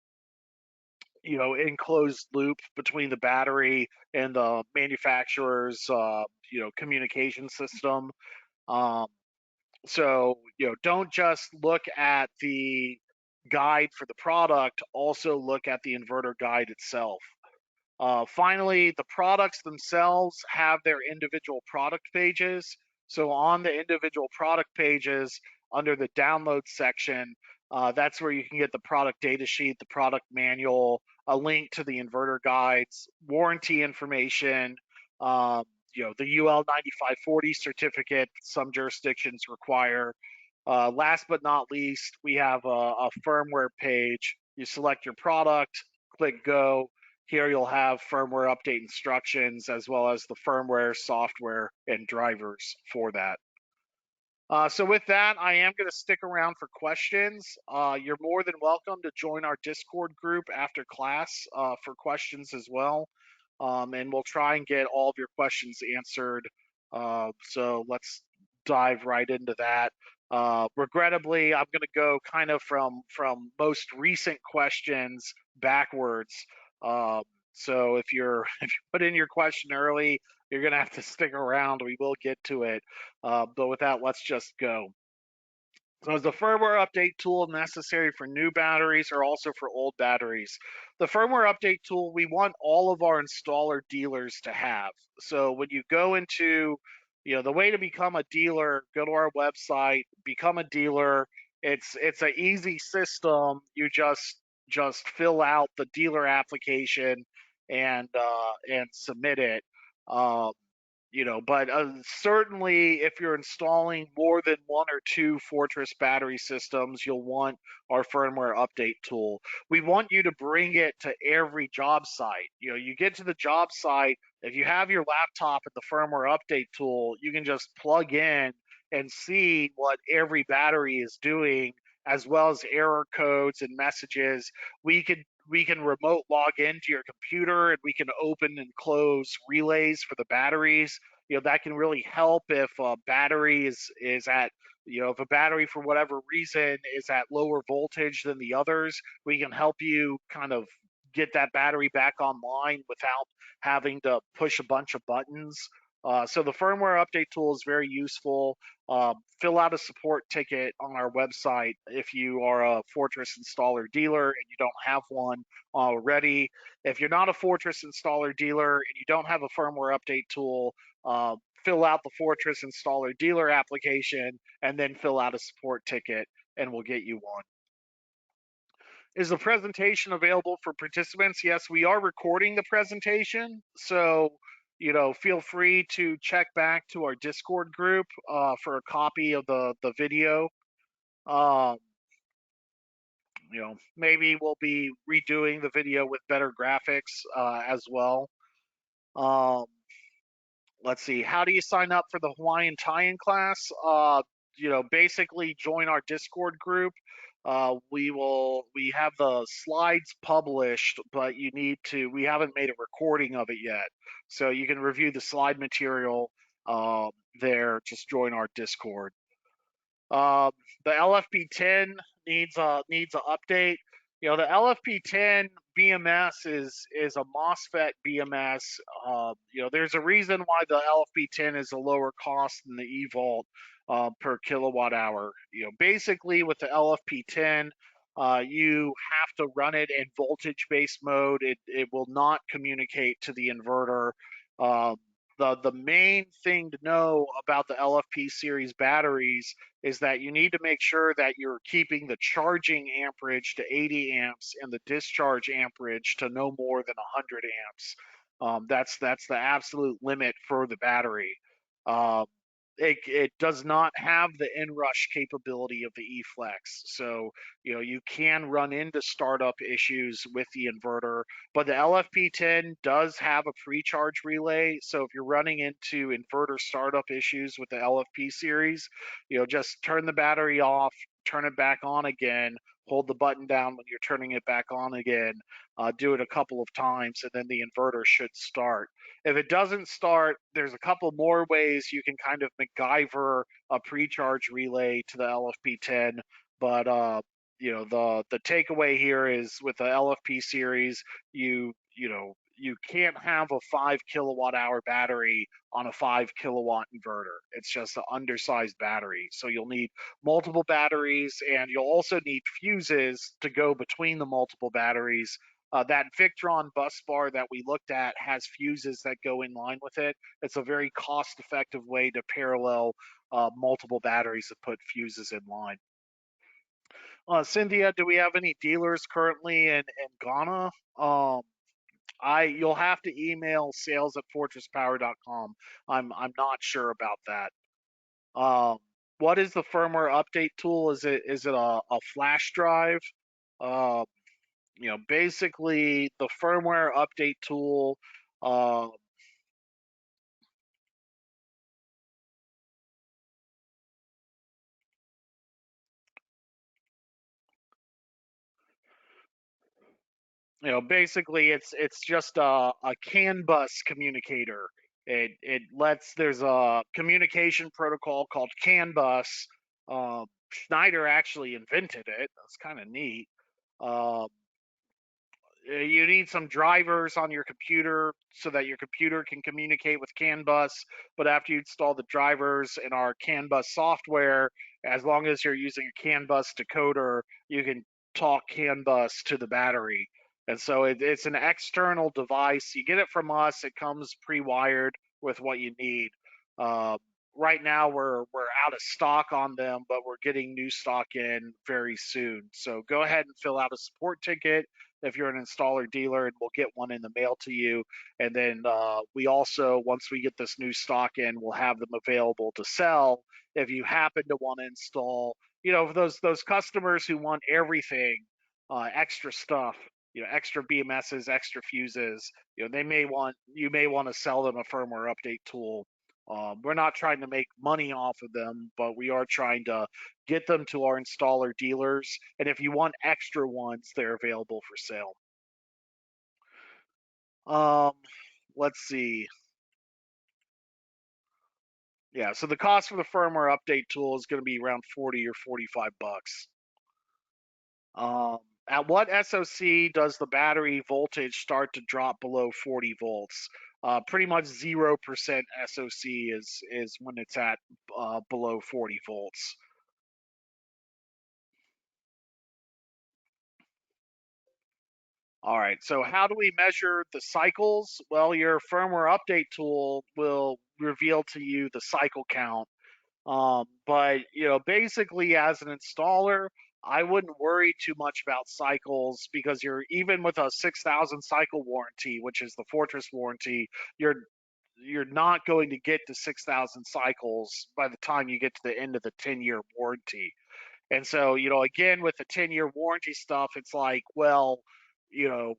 in closed loop between the battery and the manufacturer's communication system. Um, so, don't just look at the guide for the product, also look at the inverter guide itself. Finally, the products themselves have their individual product pages. So on the individual product pages, under the download section, that's where you can get the product data sheet, the product manual, a link to the inverter guides, warranty information, um, the UL 9540 certificate some jurisdictions require. Last but not least, we have a firmware page. You select your product, click go. Here you'll have firmware update instructions as well as the firmware, software, and drivers for that. So with that, I am going to stick around for questions. You're more than welcome to join our Discord group after class for questions as well. And we'll try and get all of your questions answered. So let's dive right into that. Regrettably, I'm going to go kind of from most recent questions backwards. Um, so if you're if you put in your question early, you're going to have to stick around. We will get to it. But with that, let's just go. So is the firmware update tool necessary for new batteries or also for old batteries? The firmware update tool, we want all of our installer dealers to have. So when you go into, the way to become a dealer, go to our website, become a dealer. It's an easy system. You just fill out the dealer application and submit it. Um, but certainly if you're installing more than one or two Fortress battery systems, you'll want our firmware update tool. We want you to bring it to every job site. You get to the job site, if you have your laptop at the firmware update tool, you can just plug in and see what every battery is doing, as well as error codes and messages. We can remote log into your computer, and we can open and close relays for the batteries. That can really help if a battery is at, if a battery for whatever reason is at lower voltage than the others, we can help you kind of get that battery back online without having to push a bunch of buttons. So the firmware update tool is very useful. Fill out a support ticket on our website if you are a Fortress installer dealer and you don't have one already. If you're not a Fortress installer dealer and you don't have a firmware update tool, fill out the Fortress installer dealer application and then fill out a support ticket and we'll get you one. Is the presentation available for participants? Yes, we are recording the presentation. So, feel free to check back to our Discord group for a copy of the video. Maybe we'll be redoing the video with better graphics as well. Let's see, how do you sign up for the Hawaiian tie-in class? Basically join our Discord group. We have the slides published, but we haven't made a recording of it yet. So you can review the slide material there. Just join our Discord. The LFP10 needs a update. The LFP10 BMS is a MOSFET BMS. There's a reason why the LFP10 is a lower cost than the eVault per kilowatt hour. Basically with the LFP10, you have to run it in voltage-based mode. It will not communicate to the inverter. The main thing to know about the LFP series batteries is that you need to make sure that you're keeping the charging amperage to 80 amps and the discharge amperage to no more than 100 amps. That's the absolute limit for the battery. it does not have the inrush capability of the eFlex. So, you can run into startup issues with the inverter, but the LFP10 does have a pre-charge relay. So if you're running into inverter startup issues with the LFP series, just turn the battery off, turn it back on again, hold the button down when you're turning it back on again, do it a couple of times, and then the inverter should start. If it doesn't start, there's a couple more ways you can kind of MacGyver a pre-charge relay to the LFP10. But the takeaway here is with the LFP series, you can't have a 5 kWh battery on a 5 kW inverter. It's just an undersized battery. So you'll need multiple batteries, and you'll also need fuses to go between the multiple batteries. That Victron bus bar that we looked at has fuses that go in line with it. It's a very cost-effective way to parallel multiple batteries and put fuses in line. Cynthia, do we have any dealers currently in Ghana? You'll have to email sales@fortresspower.com. I'm not sure about that. Um, what is the firmware update tool? Is it a flash drive? Uh, basically the firmware update tool. Uh, basically it's just a CAN bus communicator. There's a communication protocol called CAN bus. Schneider actually invented it. That's kind of neat. Um, you need some drivers on your computer so that your computer can communicate with CAN bus. But after you install the drivers in our CAN bus software, as long as you're using a CAN bus decoder, you can talk CAN bus to the battery. And so it's an external device. You get it from us. It comes pre-wired with what you need. Uh, right now we're out of stock on them, but we're getting new stock in very soon. So go ahead and fill out a support ticket if you're an installer dealer, and we'll get one in the mail to you. And then we also, once we get this new stock in, we'll have them available to sell if you happen to want to install. For those customers who want everything, extra stuff, extra BMSs, extra fuses, you may want to sell them a firmware update tool. We're not trying to make money off of them, but we are trying to get them to our installer dealers. And if you want extra ones, they're available for sale. Um, let's see. Yeah, so the cost for the firmware update tool is going to be around 40 or 45 bucks. Um, at what SOC does the battery voltage start to drop below 40 volts? Pretty much 0% SOC is when it's at below 40 volts. All right, so how do we measure the cycles? Well, your firmware update tool will reveal to you the cycle count. But basically, as an installer, I wouldn't worry too much about cycles, because you're even with a 6,000 cycle warranty, which is the Fortress warranty, you're not going to get to 6,000 cycles by the time you get to the end of the 10-year warranty. And so, again, with the 10-year warranty stuff, it's like, well, you know,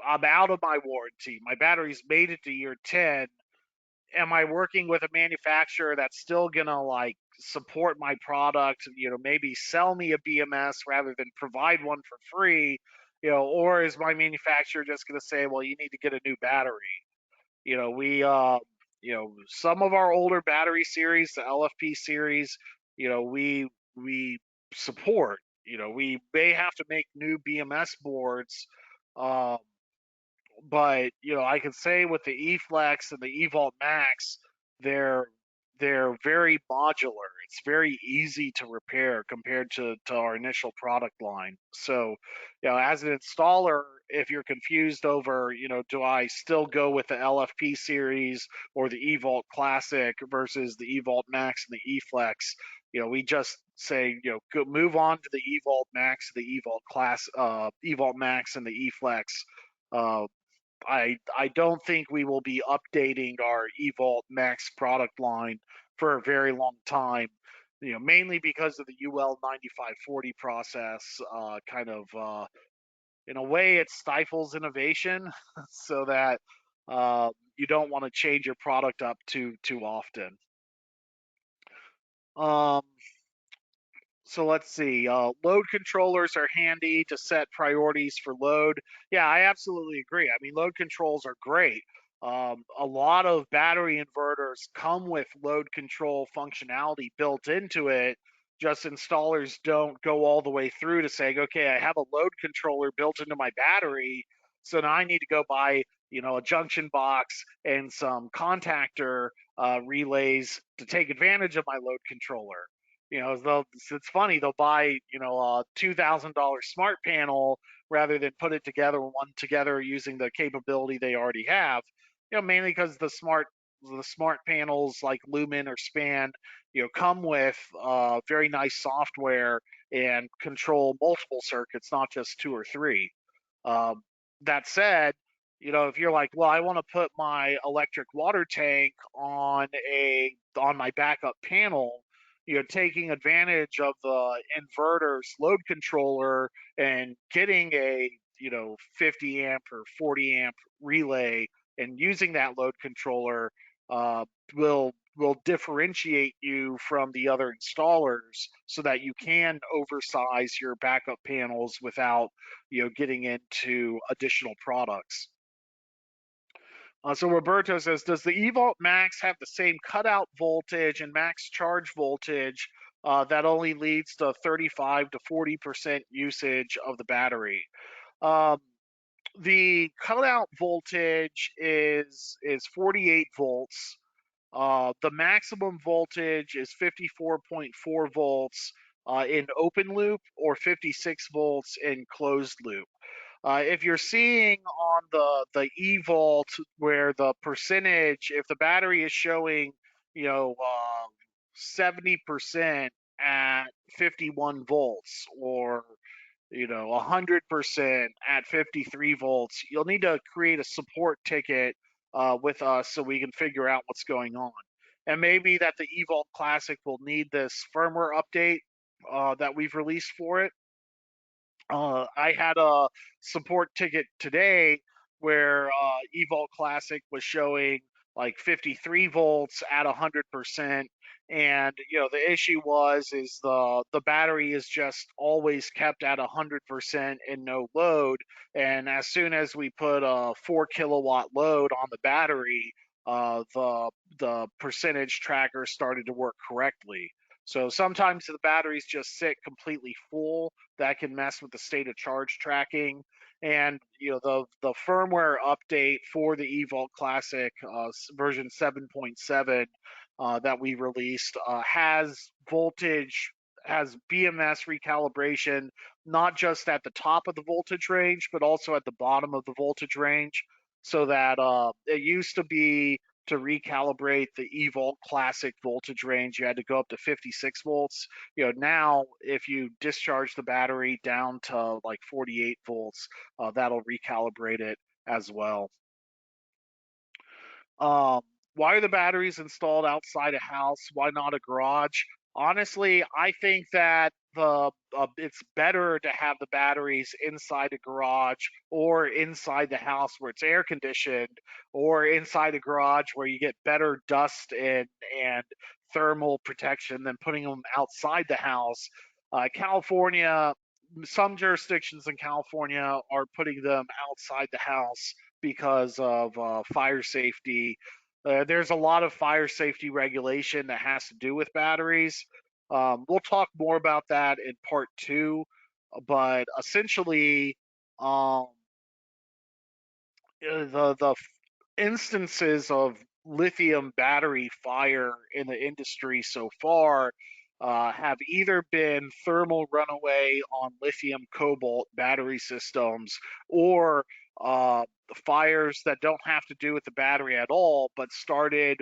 I'm out of my warranty. My battery's made it to year 10. Am I working with a manufacturer that's still gonna like support my product, maybe sell me a BMS rather than provide one for free, or is my manufacturer just gonna say, well, you need to get a new battery? We some of our older battery series, the LFP series, we support. We may have to make new BMS boards, um, but I can say with the eFlex and the eVault Max, they're they're very modular. It's very easy to repair compared to our initial product line. So, as an installer, if you're confused over, do I still go with the LFP series or the eVault Classic versus the eVault Max and the eFlex, we just say, move on to the eVault Max, the eVault eVault Max, and the eFlex. Uh, I don't think we will be updating our eVault Max product line for a very long time. Mainly because of the UL 9540 process, kind of in a way it stifles innovation, so that you don't want to change your product up too often. Um, so let's see. Load controllers are handy to set priorities for load. Yeah, I absolutely agree. I mean, load controls are great. A lot of battery inverters come with load control functionality built into it. Just installers don't go all the way through to saying, okay, I have a load controller built into my battery, so now I need to go buy, a junction box and some contactor relays to take advantage of my load controller. It's funny, they'll buy, a $2,000 smart panel rather than put it together one together using the capability they already have. Mainly because the smart panels like Lumen or Span, come with very nice software and control multiple circuits, not just two or three. Um, that said, if you're like, well, I want to put my electric water tank on my backup panel, taking advantage of the inverter's load controller and getting a 50 amp or 40 amp relay and using that load controller uh, will differentiate you from the other installers so that you can oversize your backup panels without getting into additional products. So Roberto says, does the eVault Max have the same cutout voltage and max charge voltage that only leads to 35 to 40% usage of the battery? Um, the cutout voltage is 48 volts. The maximum voltage is 54.4 volts in open loop or 56 volts in closed loop. If you're seeing on the eVault where the percentage, if the battery is showing, 70% at 51 volts or 100% at 53 volts, you'll need to create a support ticket with us so we can figure out what's going on. And maybe that the eVault Classic will need this firmware update that we've released for it. I had a support ticket today where eVault Classic was showing like 53 volts at 100%, and the issue is the battery is just always kept at 100% and no load, and as soon as we put a 4 kilowatt load on the battery, the percentage tracker started to work correctly. So sometimes the batteries just sit completely full. That can mess with the state of charge tracking. And the firmware update for the eVault Classic version 7.7 that we released has BMS recalibration, not just at the top of the voltage range, but also at the bottom of the voltage range. So that it used to be to recalibrate the eVault Classic voltage range, you had to go up to 56 volts. Now if you discharge the battery down to like 48 volts, that'll recalibrate it as well. um, why are the batteries installed outside a house? Why not a garage? Honestly, I think that the it's better to have the batteries inside a garage or inside the house where it's air conditioned, or inside a garage where you get better dust and thermal protection than putting them outside the house. California, some jurisdictions in California are putting them outside the house because of fire safety. There's a lot of fire safety regulation that has to do with batteries. We'll talk more about that in part two, but essentially, um, the instances of lithium battery fire in the industry so far have either been thermal runaway on lithium cobalt battery systems, or fires that don't have to do with the battery at all, but started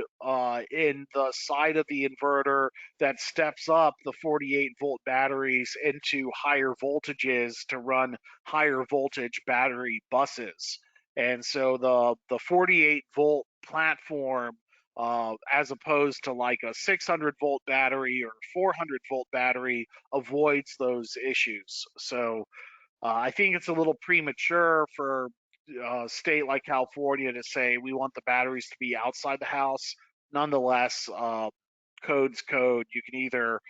in the side of the inverter that steps up the 48-volt batteries into higher voltages to run higher voltage battery buses. And so the 48 volt platform as opposed to like a 600-volt battery or 400-volt battery avoids those issues. So I think it's a little premature for a state like California to say we want the batteries to be outside the house. Nonetheless, code's code. You can either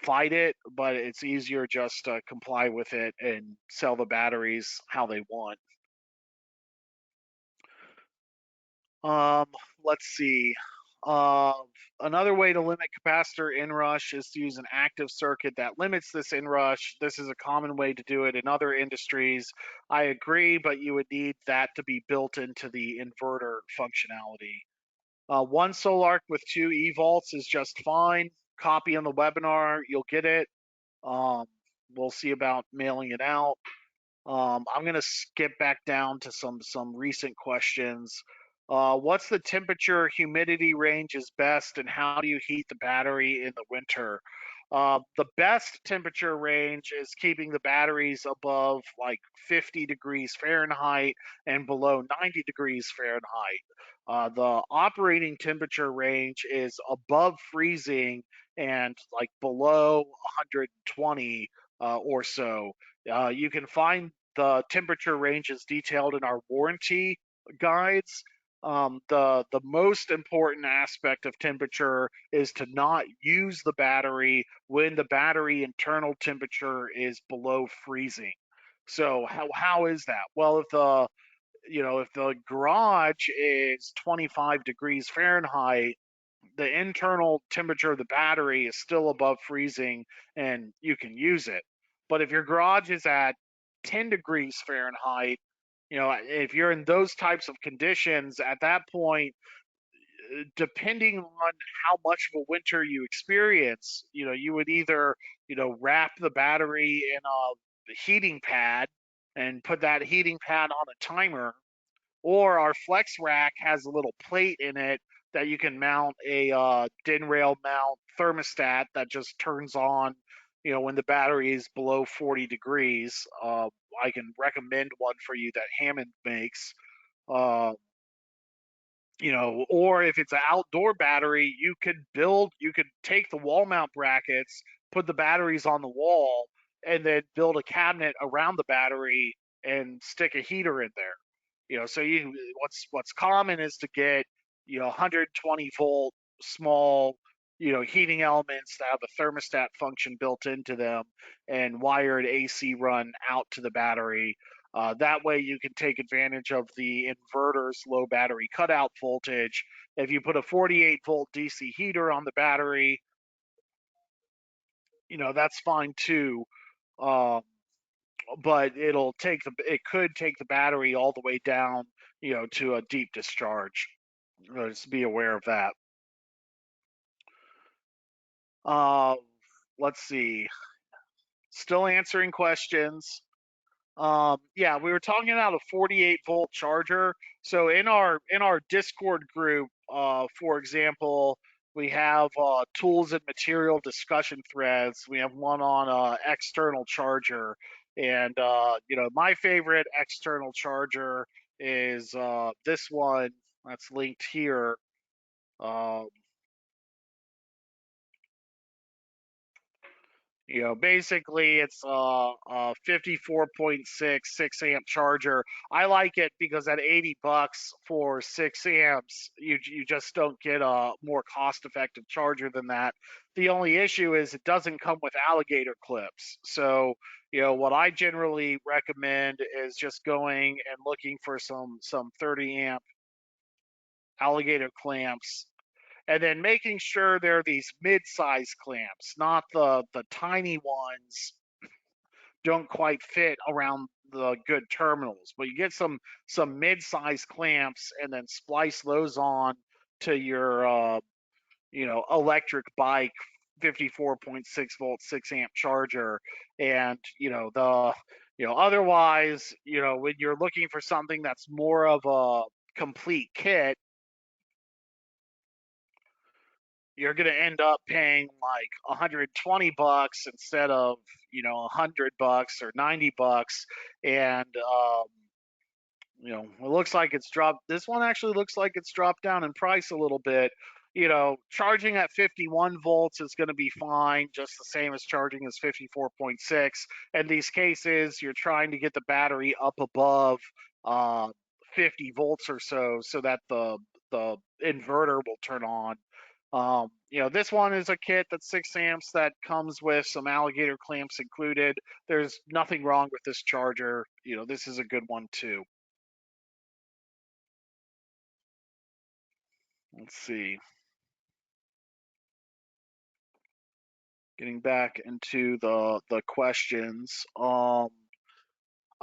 fight it, but it's easier just to comply with it and sell the batteries how they want. Um, let's see. Uh, Another way to limit capacitor inrush is to use an active circuit that limits this inrush. This is a common way to do it in other industries. I agree, but you would need that to be built into the inverter functionality. One solar arc with 2 eVolts is just fine. Copy on the webinar, you'll get it. Um, we'll see about mailing it out. I'm going to skip back down to some recent questions. What's the temperature humidity range is best, and how do you heat the battery in the winter? The best temperature range is keeping the batteries above like 50 degrees Fahrenheit and below 90 degrees Fahrenheit. The operating temperature range is above freezing and like below 120 or so. You can find the temperature ranges detailed in our warranty guides. The most important aspect of temperature is to not use the battery when the battery internal temperature is below freezing. So how is that? Well, if the garage is 25 degrees Fahrenheit, the internal temperature of the battery is still above freezing and you can use it. But if your garage is at 10 degrees Fahrenheit, if you're in those types of conditions, at that point, depending on how much of a winter you experience, you would either, wrap the battery in a heating pad and put that heating pad on a timer, or our flex rack has a little plate in it that you can mount a DIN rail mount thermostat that just turns on, when the battery is below 40 degrees. I can recommend one for you that Hammond makes. Uh, or if it's an outdoor battery, you could take the wall mount brackets, put the batteries on the wall, and then build a cabinet around the battery and stick a heater in there. So what's common is to get 120-volt small heating elements that have a thermostat function built into them and wired AC run out to the battery. That way you can take advantage of the inverter's low battery cutout voltage. If you put a 48-volt DC heater on the battery, that's fine too. Um, but it could take the battery all the way down, to a deep discharge. Just be aware of that. Uh, let's see. Still answering questions. Yeah, we were talking about a 48-volt charger. So in our Discord group, for example, we have tools and material discussion threads. We have one on external charger, and my favorite external charger is this one that's linked here. Um, basically it's a 54.6 6 amp charger. I like it because at $80 for 6 amps, you just don't get a more cost effective charger than that. The only issue is it doesn't come with alligator clips. So, what I generally recommend is just going and looking for some 30 amp alligator clamps, and then making sure they're these mid-size clamps, not the tiny ones don't quite fit around the good terminals. But you get some mid-size clamps and then splice those on to your electric bike 54.6 volt 6 amp charger. And otherwise, when you're looking for something that's more of a complete kit, you're going to end up paying like $120 instead of $100 or $90, and It looks like it's dropped. This one actually looks like it's dropped down in price a little bit. Charging at 51 volts is going to be fine, just the same as charging as 54.6. In these cases, you're trying to get the battery up above uh, 50 volts or so that the inverter will turn on. This one is a kit that's 6 amps that comes with some alligator clamps included. There's nothing wrong with this charger. This is a good one too. Let's see. Getting back into the questions. A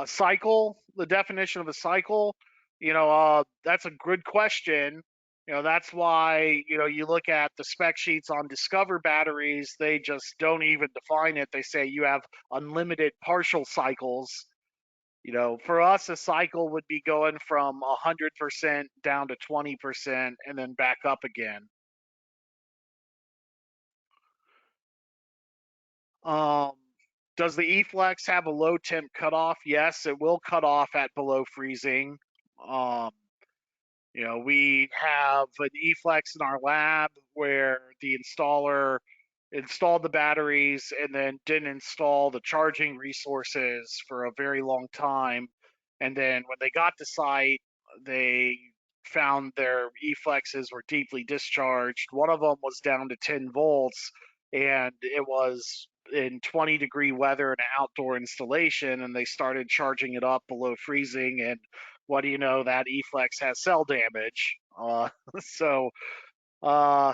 cycle, the definition of a cycle, that's a good question. That's why, you look at the spec sheets on Discover batteries, they just don't even define it. They say you have unlimited partial cycles. For us, a cycle would be going from 100% down to 20% and then back up again. Um, does the E-Flex have a low temp cutoff? Yes, it will cut off at below freezing. Um, we have an E-Flex in our lab where the installer installed the batteries and then didn't install the charging resources for a very long time. And then when they got to site, they found their E-Flexes were deeply discharged. One of them was down to 10 volts, and it was in 20-degree weather and an outdoor installation, and they started charging it up below freezing, and what do you know? That E-Flex has cell damage. So uh,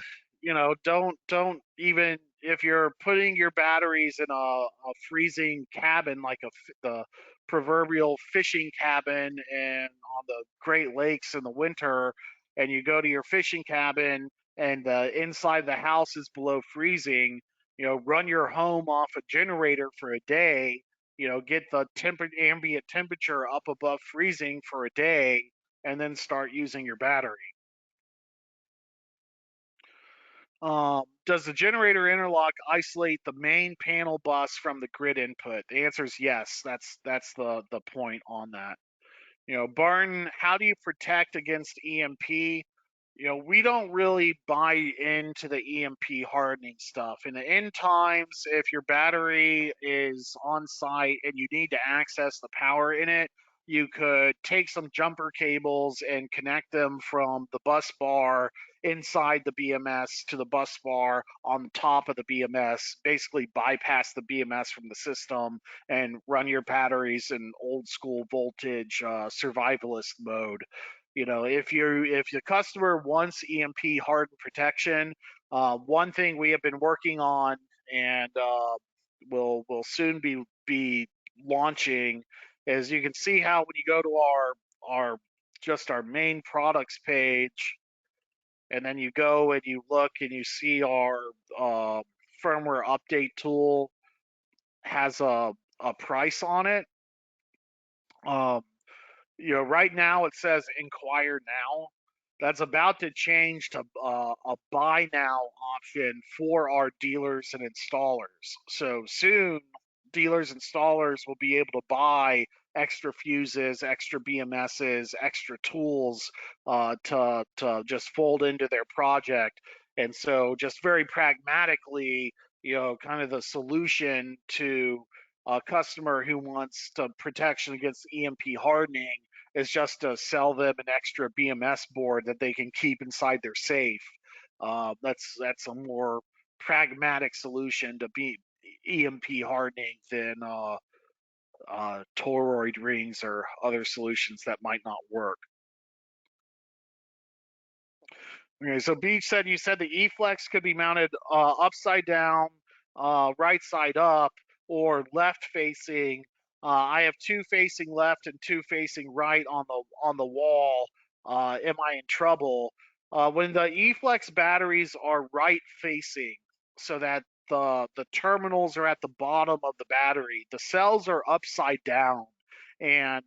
don't even, if you're putting your batteries in a freezing cabin, like the proverbial fishing cabin and on the Great Lakes in the winter, and you go to your fishing cabin and the inside of the house is below freezing. Run your home off a generator for a day. Get the ambient temperature up above freezing for a day, and then start using your battery. Does the generator interlock isolate the main panel bus from the grid input? The answer is yes. That's the point on that. Barton, how do you protect against EMP? We don't really buy into the EMP hardening stuff. In the end times, if your battery is on site and you need to access the power in it, you could take some jumper cables and connect them from the bus bar inside the BMS to the bus bar on the top of the BMS, basically bypass the BMS from the system and run your batteries in old school voltage survivalist mode. If the customer wants EMP hardened protection, one thing we have been working on and will soon be launching is, you can see how when you go to our main products page, and then you go and you look and you see our uh, firmware update tool has a price on it. Um, right now it says inquire now. That's about to change to a buy now option for our dealers and installers. So soon, dealers and installers will be able to buy extra fuses, extra BMSs, extra tools to just fold into their project. And so, just very pragmatically, kind of the solution to a customer who wants to protection against EMP hardening is just to sell them an extra BMS board that they can keep inside their safe. That's a more pragmatic solution to be EMP hardening than toroid rings or other solutions that might not work. Okay, so Beach said, you said the E-Flex could be mounted upside down, right side up, or left facing. I have two facing left and two facing right on the wall. Am I in trouble? When the E-Flex batteries are right facing, so that the terminals are at the bottom of the battery, the cells are upside down, and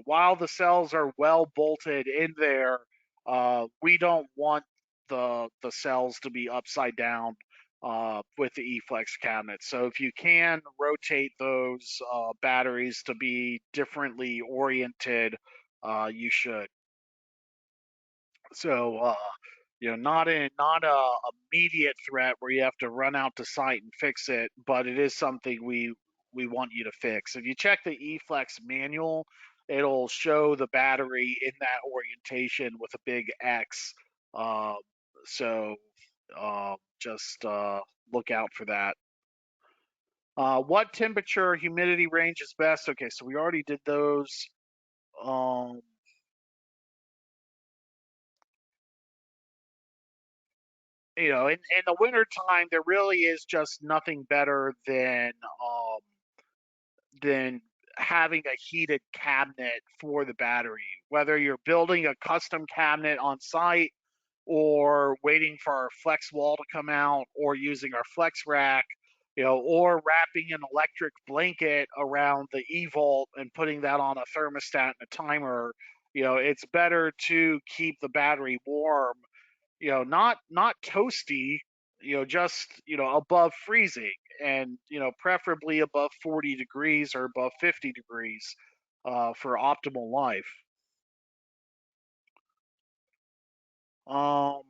while the cells are well bolted in there, we don't want the cells to be upside down. with the eFlex cabinet. So if you can rotate those batteries to be differently oriented, you should. So not a immediate threat where you have to run out to site and fix it, but it is something we want you to fix. If you check the eFlex manual, it'll show the battery in that orientation with a big X. Uh, so just look out for that. What temperature humidity range is best? Okay, so we already did those. Um, in the winter time, there really is just nothing better than having a heated cabinet for the battery. Whether you're building a custom cabinet on site or waiting for our flex wall to come out or using our flex rack, or wrapping an electric blanket around the e-volt and putting that on a thermostat and a timer, it's better to keep the battery warm, not toasty, just, above freezing, and, preferably above 40 degrees or above 50 degrees for optimal life. Um,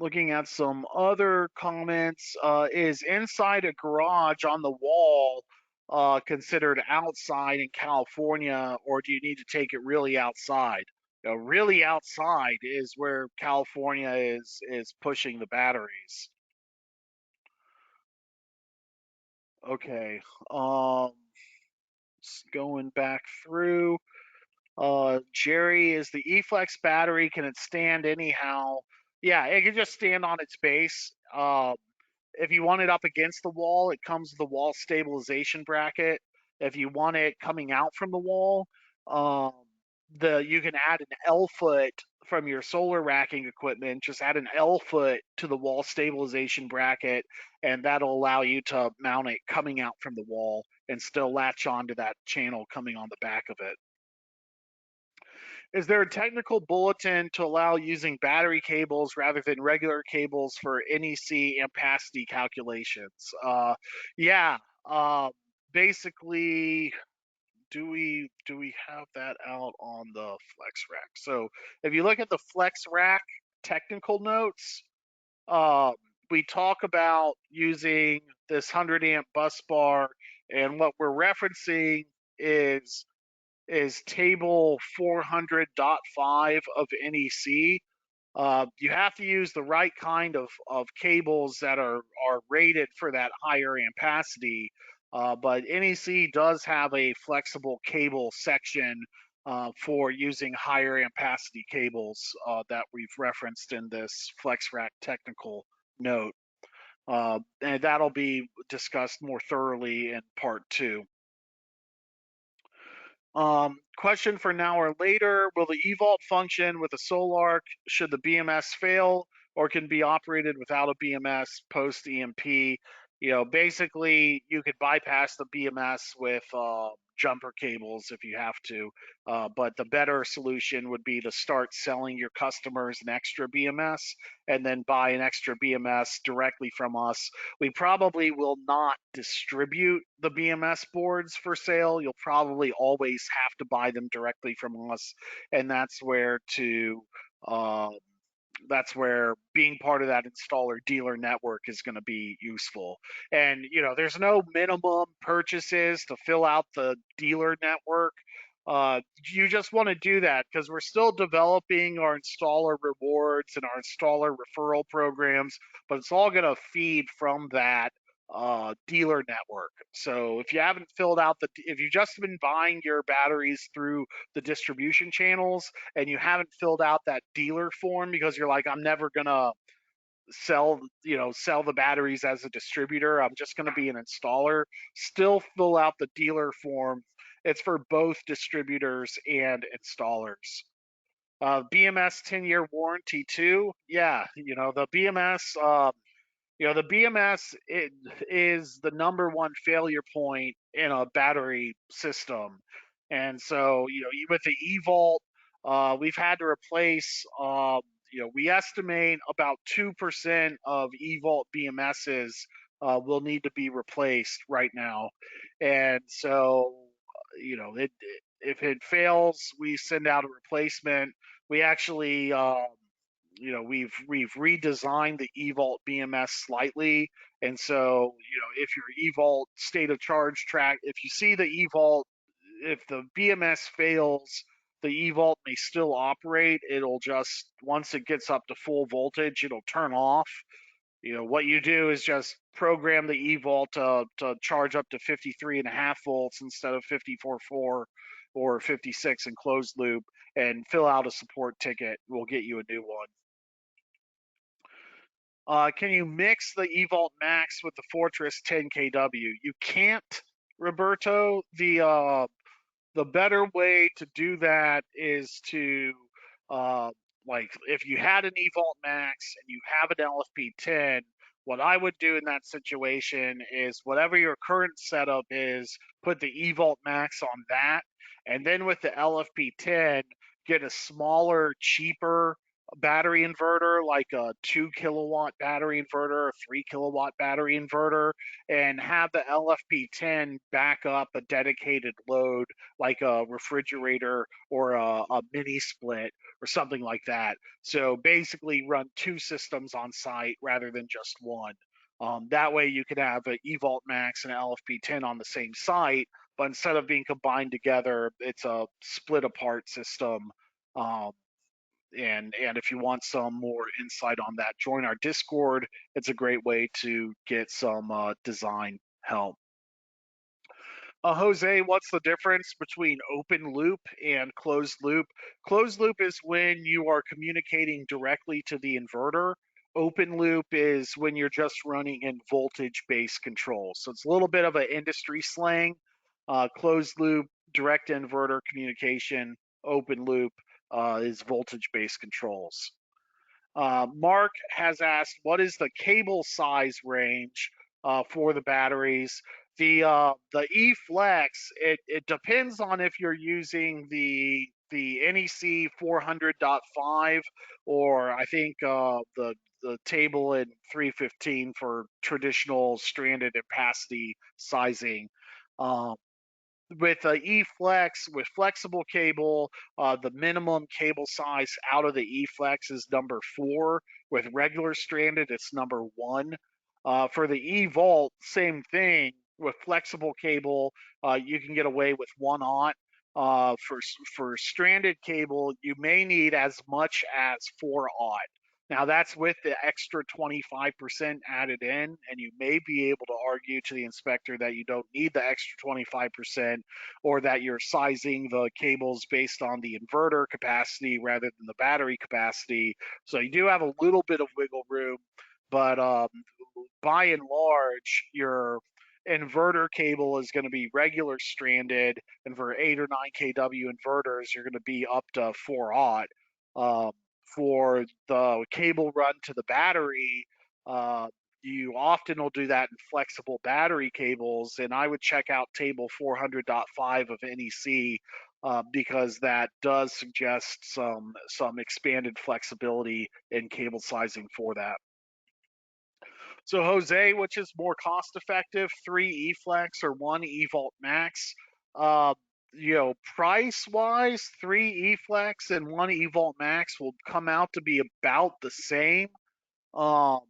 Looking at some other comments, is inside a garage on the wall considered outside in California, or do you need to take it really outside? Really outside is where California is pushing the batteries. Okay. Um, Going back through. Jerry, is the eFlex battery, can it stand anyhow? Yeah, it can just stand on its base. If you want it up against the wall, it comes with a wall stabilization bracket. If you want it coming out from the wall, um, you can add an L foot from your solar racking equipment. Just add an L foot to the wall stabilization bracket, and that'll allow you to mount it coming out from the wall and still latch onto that channel coming on the back of it. Is there a technical bulletin to allow using battery cables rather than regular cables for NEC ampacity calculations? Yeah. Uh, Basically, do we have that out on the Flex Rack? So if you look at the Flex Rack technical notes, uh, we talk about using this 100 amp bus bar, and what we're referencing is table 400.5 of NEC. You have to use the right kind of cables that are rated for that higher ampacity. But NEC does have a flexible cable section for using higher ampacity cables that we've referenced in this FlexRack technical note. And that'll be discussed more thoroughly in part 2. Question for now or later: will the eVault function with a Solarc should the BMS fail, or can be operated without a BMS post EMP? Basically, you could bypass the BMS with jumper cables if you have to, but the better solution would be to start selling your customers an extra BMS and then buy an extra BMS directly from us. We probably will not distribute the BMS boards for sale. You'll probably always have to buy them directly from us, and uh, that's where being part of that installer dealer network is going to be useful. And there's no minimum purchases to fill out the dealer network. You just want to do that because we're still developing our installer rewards and our installer referral programs, but it's all going to feed from that dealer network. So if you've just been buying your batteries through the distribution channels and you haven't filled out that dealer form because you're like, I'm never gonna sell the batteries as a distributor, I'm just gonna be an installer, still fill out the dealer form. It's for both distributors and installers. BMS 10-year warranty too. Yeah, the BMS is the number one failure point in a battery system, and so with the eVault, we've had to replace we estimate about 2% of eVault BMSs will need to be replaced right now, and so if it fails, we send out a replacement. We actually we've redesigned the eVault BMS slightly, and so if your eVault state of charge track, if you see the eVault, if the BMS fails, the eVault may still operate. It'll just, once it gets up to full voltage, it'll turn off. What you do is just program the eVault to charge up to 53.5 volts instead of 54.4 or 56 in closed loop, and fill out a support ticket. We'll get you a new one. Can you mix the eVault Max with the Fortress 10 kW? You can't, Roberto. The better way to do that is to like, if you had an eVault Max and you have an LFP10, what I would do in that situation is, whatever your current setup is, put the eVault Max on that, and then with the LFP10, get a smaller, cheaper battery inverter, like a 2 kilowatt battery inverter, a 3 kilowatt battery inverter, and have the LFP10 back up a dedicated load, like a refrigerator or a mini split or something like that. So basically run two systems on site rather than just one. That way you can have an eVault Max and an LFP10 on the same site, but instead of being combined together, it's a split apart system. Um, and if you want some more insight on that, join our Discord. It's a great way to get some design help. Jose, what's the difference between open loop and closed loop? Closed loop is when you are communicating directly to the inverter. Open loop is when you're just running in voltage-based control. So it's a little bit of an industry slang. Closed loop, direct inverter communication. Open loop is voltage-based controls. Mark has asked, what is the cable size range for the batteries? The E-Flex, it depends on if you're using the NEC 400.5, or I think the table in 315 for traditional stranded capacity sizing. Um, with E-Flex, with flexible cable, the minimum cable size out of the E-Flex is number 4. With regular stranded, it's number 1. For the E-Volt, same thing. With flexible cable, you can get away with 1/0. For stranded cable, you may need as much as 4/0. Now that's with the extra 25% added in, and you may be able to argue to the inspector that you don't need the extra 25%, or that you're sizing the cables based on the inverter capacity rather than the battery capacity. So you do have a little bit of wiggle room, but by and large, your inverter cable is going to be regular stranded, and for 8 or 9 kW inverters, you're going to be up to 4/0. For the cable run to the battery, you often will do that in flexible battery cables, and I would check out table 400.5 of NEC, because that does suggest some expanded flexibility in cable sizing for that. So Jose, which is more cost effective, 3 E-Flex or 1 eVault Max? Uh, Price wise, 3 E-Flex and 1 eVault Max will come out to be about the same. Um,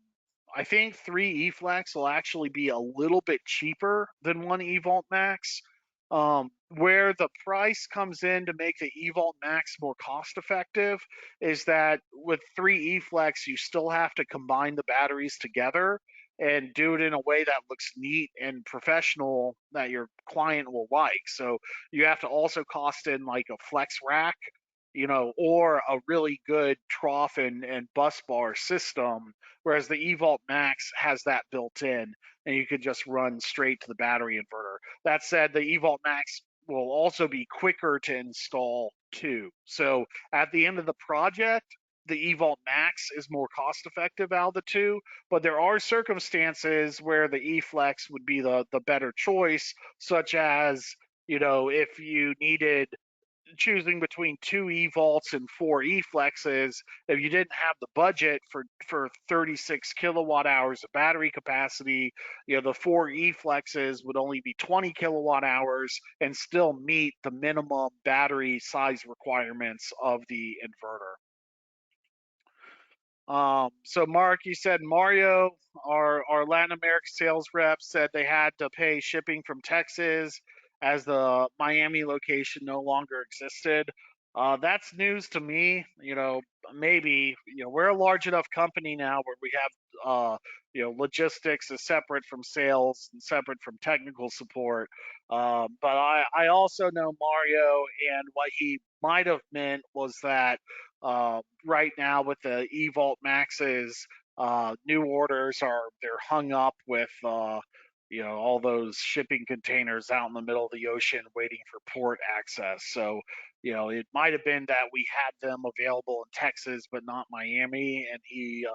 I think 3 E-Flex will actually be a little bit cheaper than 1 eVault Max. Where the price comes in to make the eVault Max more cost effective is that with 3 E-Flex, you still have to combine the batteries together and do it in a way that looks neat and professional that your client will like. So you have to also cost in like a flex rack, or a really good trough and bus bar system, whereas the eVault Max has that built in, and you could just run straight to the battery inverter. That said, the eVault Max will also be quicker to install too. So at the end of the project, the eVault Max is more cost effective out of the two, but there are circumstances where the eFlex would be the better choice, such as, if you needed choosing between 2 e-vaults and 4 e-flexes, if you didn't have the budget for 36 kilowatt hours of battery capacity, the 4 e-flexes would only be 20 kilowatt hours and still meet the minimum battery size requirements of the inverter. So Mark, you said Mario, our Latin America sales rep, said they had to pay shipping from Texas as the Miami location no longer existed. That's news to me. Maybe we're a large enough company now where we have logistics is separate from sales and separate from technical support. But I also know Mario, and what he might have meant was that right now with the eVault Maxes, new orders they're hung up with all those shipping containers out in the middle of the ocean waiting for port access. So it might have been that we had them available in Texas but not Miami, and he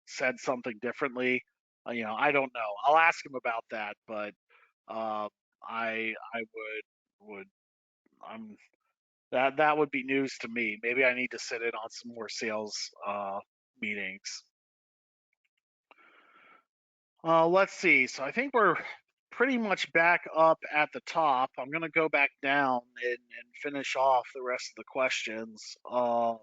said something differently. I don't know. I'll ask him about that, but I would I'm that would be news to me. Maybe I need to sit in on some more sales meetings. Let's see. So I think we're pretty much back up at the top. I'm going to go back down and finish off the rest of the questions. Um,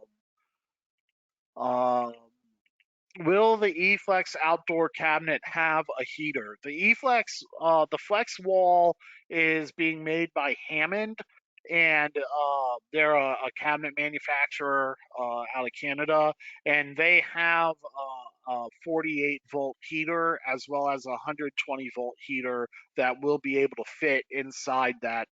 Will the eFlex outdoor cabinet have a heater? The Flex wall is being made by Hammond, and they're a cabinet manufacturer out of Canada, and they have a 48-volt heater as well as a 120-volt heater that will be able to fit inside that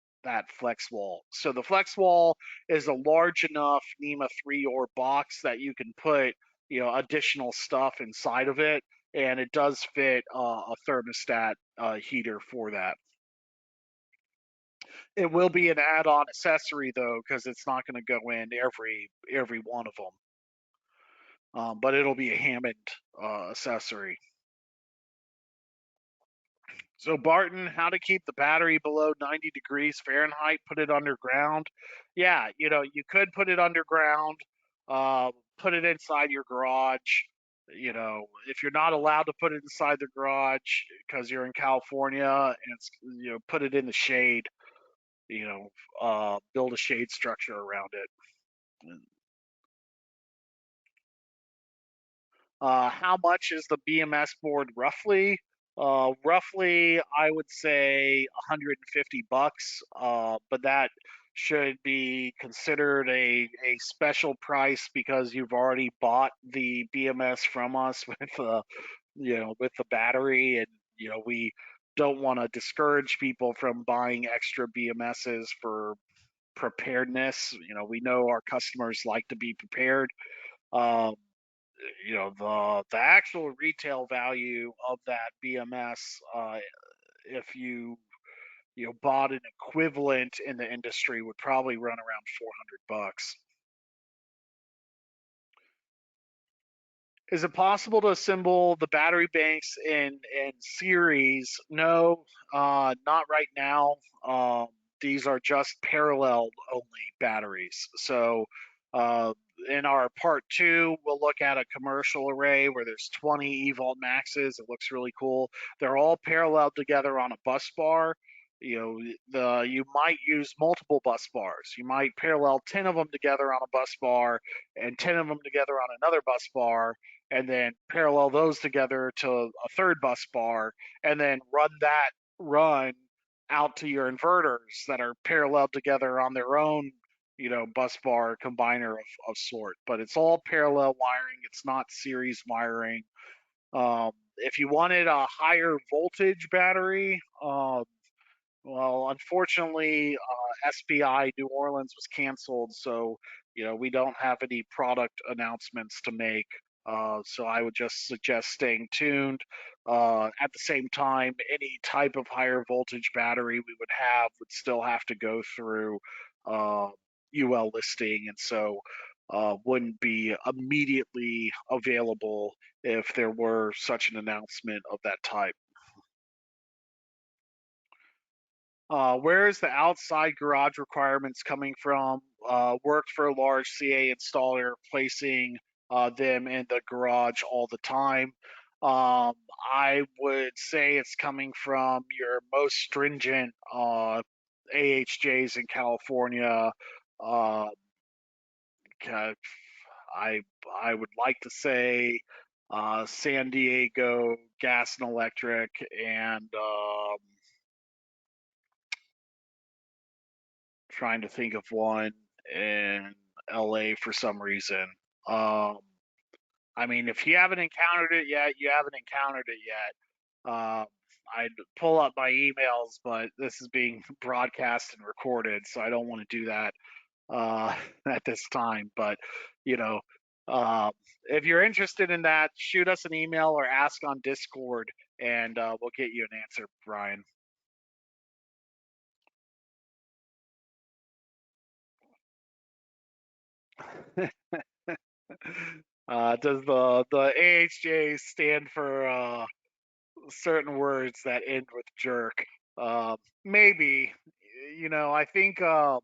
flex wall. So the flex wall is a large enough NEMA 3 or box that you can put additional stuff inside of it, and it does fit a thermostat heater for that. It will be an add-on accessory though, because it's not going to go in every one of them, but it'll be a Hammond accessory. So Barton, how to keep the battery below 90 degrees Fahrenheit? Put it underground. Yeah, you could put it underground. Put it inside your garage. If you're not allowed to put it inside the garage because you're in California, and it's put it in the shade. Build a shade structure around it. How much is the BMS board roughly? Roughly, I would say 150 bucks, but that should be considered a special price because you've already bought the BMS from us with the battery, and we don't want to discourage people from buying extra BMSs for preparedness. We know our customers like to be prepared. Um, the actual retail value of that BMS, if you bought an equivalent in the industry, would probably run around 400 bucks. Is it possible to assemble the battery banks in series? No, not right now. These are just parallel only batteries. So uh, in our part 2, we'll look at a commercial array where there's 20 eVault Maxes. It looks really cool. They're all paralleled together on a bus bar. You might use multiple bus bars. You might parallel 10 of them together on a bus bar and 10 of them together on another bus bar, and then parallel those together to a third bus bar, and then run out to your inverters that are paralleled together on their own, bus bar combiner of sort. But it's all parallel wiring. It's not series wiring. If you wanted a higher voltage battery, well, unfortunately, SPI New Orleans was canceled, so we don't have any product announcements to make. So I would just suggest staying tuned. At the same time, any type of higher voltage battery we would have would still have to go through UL listing, and so wouldn't be immediately available if there were such an announcement of that type. Where is the outside garage requirements coming from? worked for a large CA installer, placing them in the garage all the time. I would say it's coming from your most stringent AHJs in California. Uh, I I would like to say San Diego Gas and Electric, and trying to think of one in LA for some reason. Um, I mean, if you haven't encountered it yet, you haven't encountered it yet. I'd pull up my emails, but this is being broadcast and recorded, so I don't want to do that at this time. But you know, uh, if you're interested in that, shoot us an email or ask on Discord, and we'll get you an answer, Brian. Does the AHJ stand for certain words that end with jerk? Maybe. I think the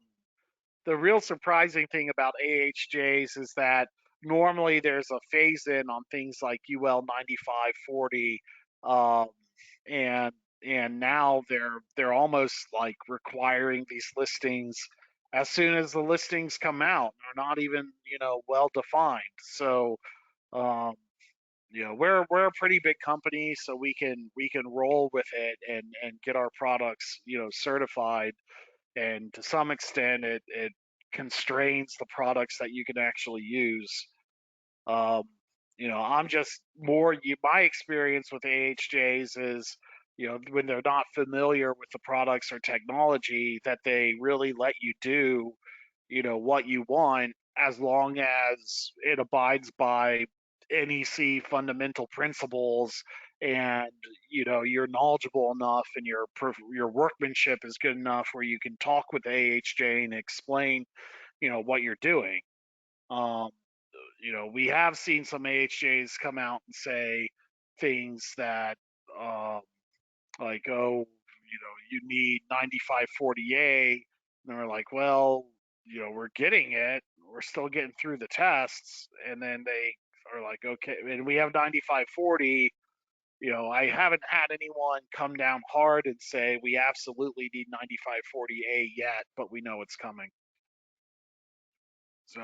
real surprising thing about AHJs is that normally there's a phase in on things like UL 9540, um, and now they're almost like requiring these listings as soon as the listings come out. They're not even well defined. So um, we're a pretty big company, so we can roll with it and get our products certified, and to some extent it constrains the products that you can actually use. um, I'm just my experience with AHJs is, when they're not familiar with the products or technology, that they really let you do what you want, as long as it abides by NEC fundamental principles, and you're knowledgeable enough, and your workmanship is good enough where you can talk with AHJ and explain what you're doing. um, we have seen some AHJs come out and say things that, um, like, oh, you need 9540A, and they're like, well, we're getting it, we're still getting through the tests, and then they are like, okay, and we have 9540. I haven't had anyone come down hard and say we absolutely need 9540A yet, but we know it's coming. So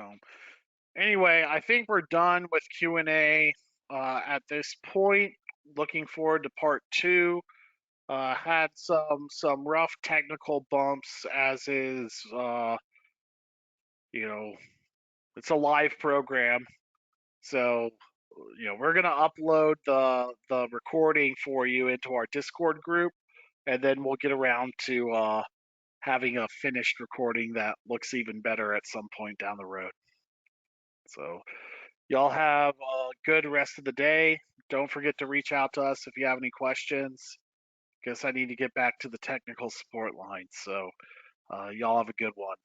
anyway, I think we're done with Q&A at this point. Looking forward to part two. Had some rough technical bumps, as is, you know, it's a live program, so we're gonna upload the recording for you into our Discord group, and then we'll get around to having a finished recording that looks even better at some point down the road. So y'all have a good rest of the day. Don't forget to reach out to us if you have any questions. Guess I need to get back to the technical support line. So y'all have a good one.